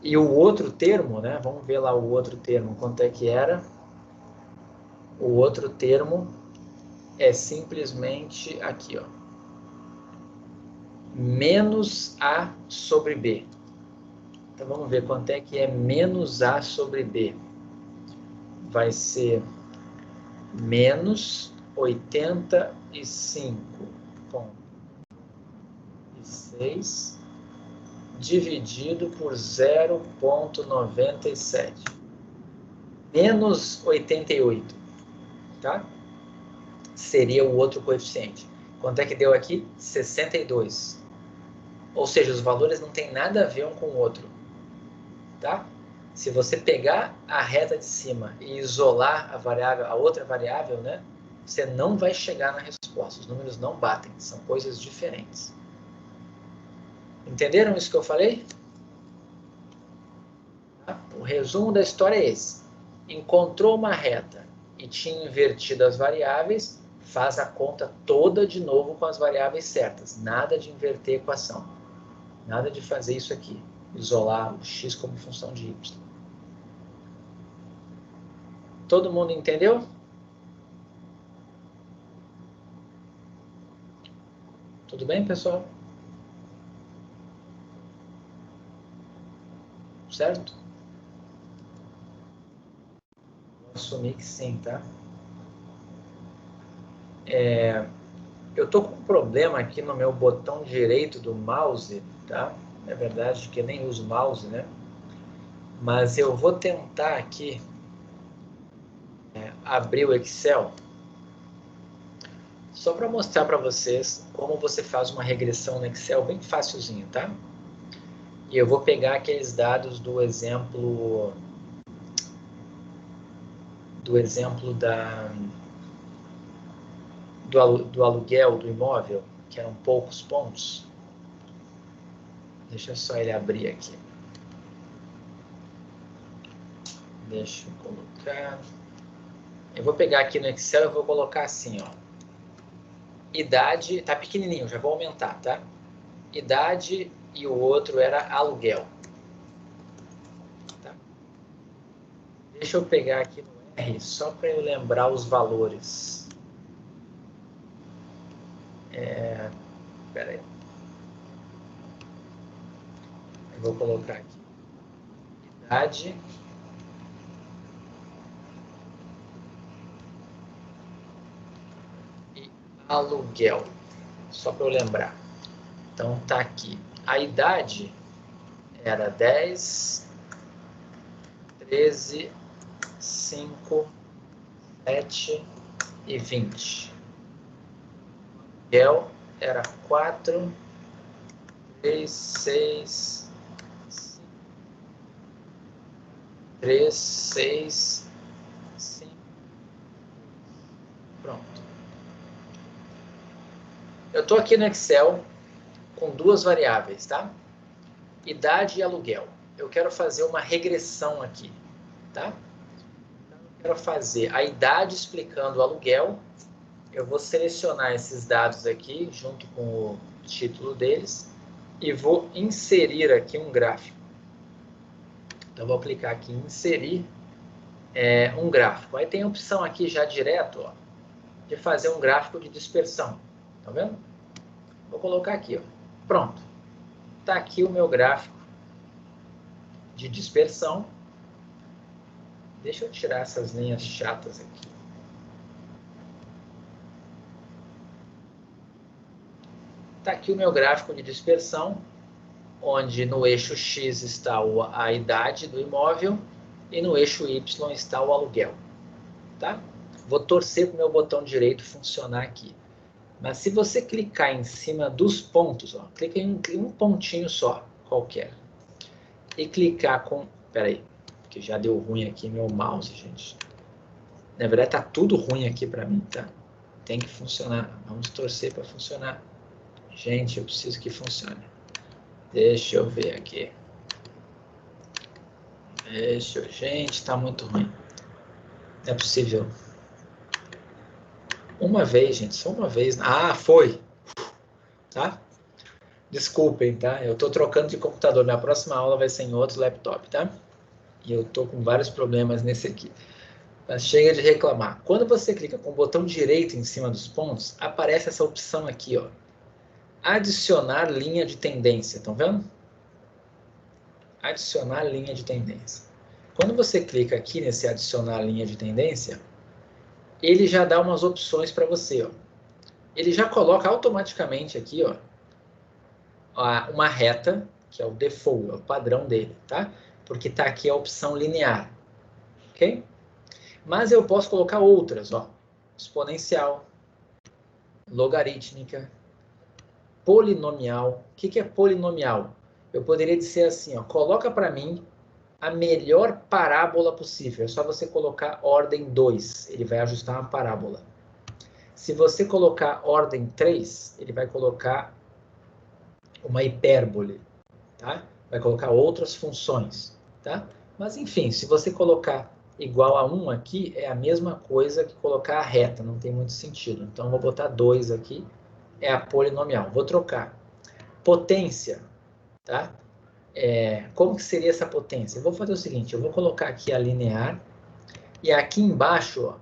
E o outro termo, né? Vamos ver lá o outro termo. Quanto é que era? O outro termo é simplesmente aqui, ó. Menos A sobre B. Então, vamos ver quanto é que é menos A sobre B. Vai ser menos 85,6 dividido por 0,97. Menos 88, tá? Seria o outro coeficiente. Quanto é que deu aqui? 62. Ou seja, os valores não têm nada a ver um com o outro, tá? Se você pegar a reta de cima e isolar a variável, a outra variável, né? Você não vai chegar na resposta. Os números não batem, são coisas diferentes. Entenderam isso que eu falei? Tá? O resumo da história é esse. Encontrou uma reta e tinha invertido as variáveis, faz a conta toda de novo com as variáveis certas. Nada de inverter a equação. Nada de fazer isso aqui. Isolar o x como função de y. Todo mundo entendeu? Tudo bem, pessoal? Certo? Vou assumir que sim, tá? Eu tô com um problema aqui no meu botão direito do mouse, tá? É verdade que eu nem uso mouse, né? Mas eu vou tentar aqui abrir o Excel só para mostrar para vocês como você faz uma regressão no Excel bem facilzinho, tá? E eu vou pegar aqueles dados do exemplo do aluguel do imóvel, que eram poucos pontos. Deixa só ele abrir aqui. Deixa eu colocar. Eu vou pegar aqui no Excel e vou colocar assim, ó. Idade, tá pequenininho, já vou aumentar, tá? Idade e o outro era aluguel. Tá? Deixa eu pegar aqui no R, só para eu lembrar os valores. Espera aí. Eu vou colocar aqui. Idade. E aluguel. Só para eu lembrar. Então, tá aqui. A idade era 10, 13, 5, 7 e 20. O aluguel era 4, 3, 6, 3, 6, 5. Pronto. Eu estou aqui no Excel com duas variáveis, tá? Idade e aluguel. Eu quero fazer uma regressão aqui, tá? Então, eu quero fazer a idade explicando o aluguel. Eu vou selecionar esses dados aqui, junto com o título deles, e vou inserir aqui um gráfico. Então, vou clicar aqui em inserir um gráfico. Aí tem a opção aqui já direto, ó, de fazer um gráfico de dispersão. Tá vendo? Vou colocar aqui, ó. Pronto. Tá aqui o meu gráfico de dispersão. Deixa eu tirar essas linhas chatas aqui. Tá aqui o meu gráfico de dispersão, onde no eixo X está a idade do imóvel e no eixo Y está o aluguel. Tá? Vou torcer para o meu botão direito funcionar aqui. Mas se você clicar em cima dos pontos, ó, clica em um pontinho só, qualquer. E clicar com... Peraí, que já deu ruim aqui meu mouse, gente. Na verdade, tá tudo ruim aqui para mim, tá? Tem que funcionar. Vamos torcer para funcionar. Gente, eu preciso que funcione. Deixa eu ver aqui. Gente, tá muito ruim. Não é possível. Uma vez, gente, só uma vez. Ah, foi! Tá? Desculpem, tá? Eu tô trocando de computador. Minha próxima aula vai ser em outro laptop, tá? E eu tô com vários problemas nesse aqui. Mas chega de reclamar. Quando você clica com o botão direito em cima dos pontos, aparece essa opção aqui, ó. Adicionar linha de tendência. Estão vendo? Adicionar linha de tendência. Quando você clica aqui nesse adicionar linha de tendência, ele já dá umas opções para você, ó. Ele já coloca automaticamente aqui, ó, uma reta que é o default, é o padrão dele, tá? Porque está aqui a opção linear, ok? Mas eu posso colocar outras, ó. Exponencial, logarítmica, polinomial. O que é polinomial? Eu poderia dizer assim, ó, coloca para mim a melhor parábola possível. É só você colocar ordem 2, ele vai ajustar uma parábola. Se você colocar ordem 3, ele vai colocar uma hipérbole, tá? Vai colocar outras funções, tá? Mas enfim, se você colocar igual a 1 aqui, é a mesma coisa que colocar a reta, não tem muito sentido. Então, eu vou botar 2 aqui, é a polinomial. Vou trocar. Potência, tá? Como que seria essa potência? Eu vou fazer o seguinte, eu vou colocar aqui a linear, e aqui embaixo, ó,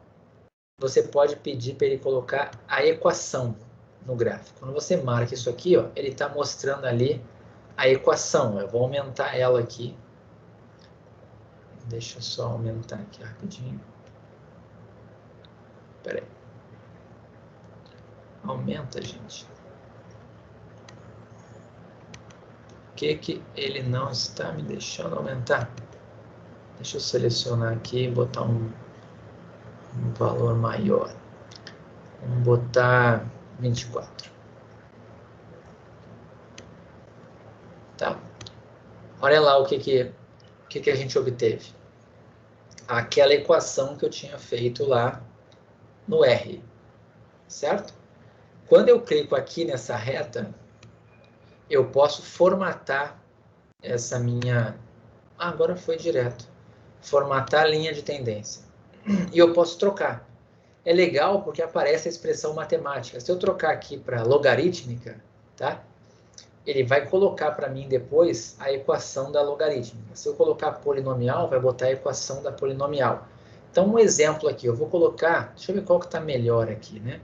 você pode pedir para ele colocar a equação no gráfico. Quando você marca isso aqui, ó, ele está mostrando ali a equação. Eu vou aumentar ela aqui. Deixa eu só aumentar aqui rapidinho. Espera aí. Aumenta, gente. Por que ele não está me deixando aumentar? Deixa eu selecionar aqui e botar um valor maior. Vamos botar 24. Tá? Olha lá o que a gente obteve. Aquela equação que eu tinha feito lá no R, certo? Quando eu clico aqui nessa reta, eu posso formatar essa minha... Ah, agora foi direto. Formatar a linha de tendência. E eu posso trocar. É legal porque aparece a expressão matemática. Se eu trocar aqui para logarítmica, tá? Ele vai colocar para mim depois a equação da logarítmica. Se eu colocar polinomial, vai botar a equação da polinomial. Então, um exemplo aqui, eu vou colocar... Deixa eu ver qual que está melhor aqui, né?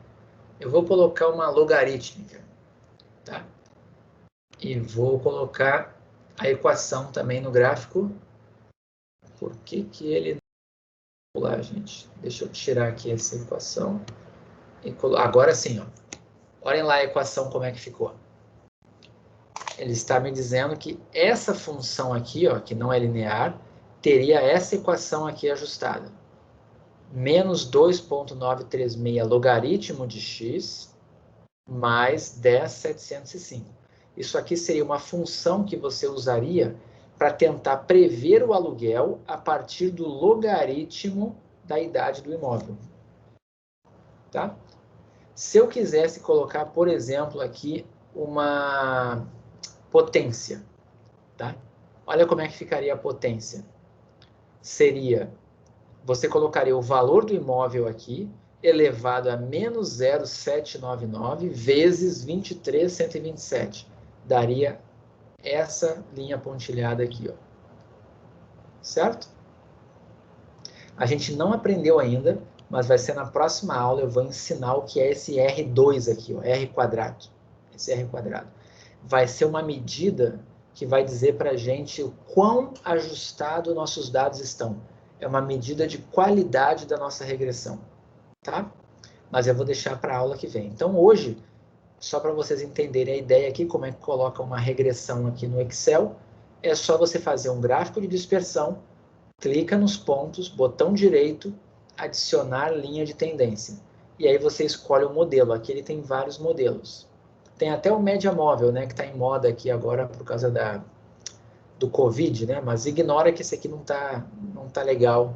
Eu vou colocar uma logarítmica, tá? E vou colocar a equação também no gráfico. Por que ele não... Lá, gente. Deixa eu tirar aqui essa equação. Agora sim, ó. Olhem lá a equação como é que ficou. Ele está me dizendo que essa função aqui, ó, que não é linear, teria essa equação aqui ajustada. Menos 2,936 logaritmo de x mais 10,705. Isso aqui seria uma função que você usaria para tentar prever o aluguel a partir do logaritmo da idade do imóvel. Tá? Se eu quisesse colocar, por exemplo, aqui uma potência, tá? Olha como é que ficaria a potência. Seria, você colocaria o valor do imóvel aqui, elevado a menos 0,799 vezes 23.127. Daria essa linha pontilhada aqui, ó. Certo? A gente não aprendeu ainda, mas vai ser na próxima aula, eu vou ensinar o que é esse R2 aqui, ó, R quadrado. Esse R quadrado. Vai ser uma medida que vai dizer para a gente o quão ajustado nossos dados estão. É uma medida de qualidade da nossa regressão, tá? Mas eu vou deixar para a aula que vem. Então, hoje, só para vocês entenderem a ideia aqui, como é que coloca uma regressão aqui no Excel, é só você fazer um gráfico de dispersão, clica nos pontos, botão direito, adicionar linha de tendência. E aí você escolhe o modelo. Aqui ele tem vários modelos. Tem até o média móvel, né, que está em moda aqui agora por causa do Covid, né? Mas ignora que esse aqui não tá legal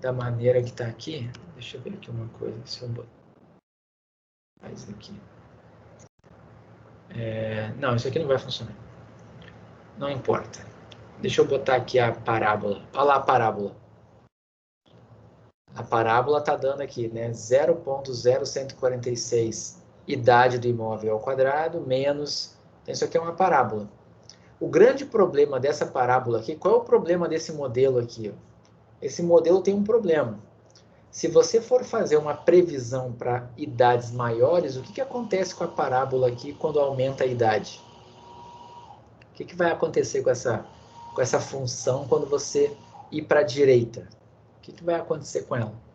da maneira que está aqui. Deixa eu ver aqui uma coisa. Se eu botar isso aqui. Não, isso aqui não vai funcionar. Não importa. Deixa eu botar aqui a parábola. Olha lá a parábola. A parábola está dando aqui, né? 0,0146 idade do imóvel ao quadrado, menos... Então, isso aqui é uma parábola. O grande problema dessa parábola aqui, qual é o problema desse modelo aqui? Esse modelo tem um problema. Se você for fazer uma previsão para idades maiores, o que acontece com a parábola aqui quando aumenta a idade? O que vai acontecer com essa função quando você ir para a direita? O que vai acontecer com ela?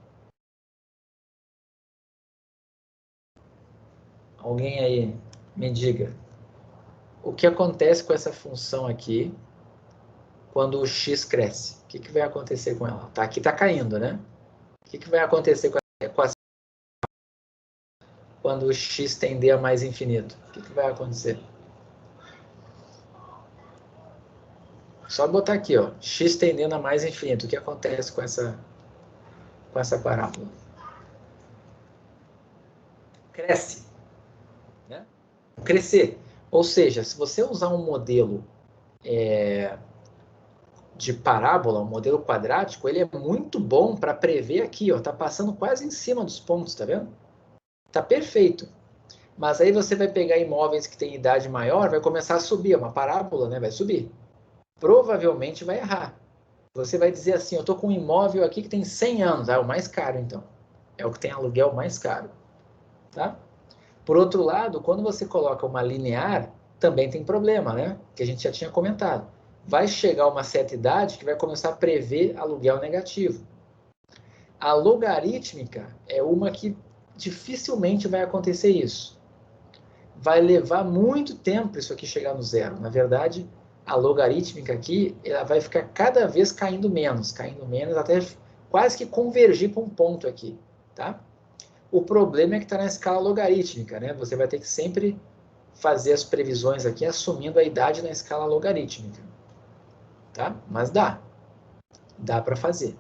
Alguém aí me diga. o que acontece com essa função aqui quando o x cresce? O que vai acontecer com ela? Tá, aqui está caindo, né? O que vai acontecer com essa quando o x tender a mais infinito? O que vai acontecer? Só botar aqui, ó, x tendendo a mais infinito. O que acontece com essa parábola? Cresce. Né? Crescer. Ou seja, se você usar um modelo de parábola, um modelo quadrático, ele é muito bom para prever aqui, ó, tá passando quase em cima dos pontos, tá vendo? Tá perfeito. Mas aí você vai pegar imóveis que têm idade maior, vai começar a subir, uma parábola, né? Vai subir. Provavelmente vai errar. Você vai dizer assim, eu estou com um imóvel aqui que tem 100 anos, é o mais caro então. É o que tem aluguel mais caro. Tá? Por outro lado, quando você coloca uma linear, também tem problema, né? Que a gente já tinha comentado. Vai chegar uma certa idade que vai começar a prever aluguel negativo. A logarítmica é uma que dificilmente vai acontecer isso. Vai levar muito tempo isso aqui chegar no zero. Na verdade, a logarítmica aqui, ela vai ficar cada vez caindo menos, até quase que convergir para um ponto aqui, tá? O problema é que está na escala logarítmica, né? Você vai ter que sempre fazer as previsões aqui assumindo a idade na escala logarítmica, tá? Mas dá para fazer.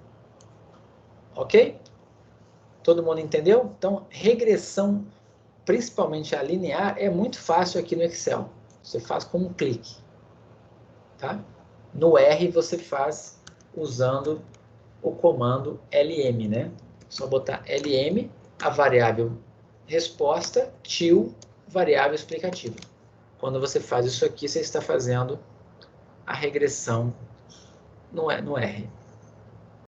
Ok? Todo mundo entendeu? Então, regressão, principalmente a linear, é muito fácil aqui no Excel. Você faz com um clique. Tá? No R você faz usando o comando LM, né? Só botar LM, a variável resposta, til, variável explicativa. Quando você faz isso aqui, você está fazendo a regressão no R.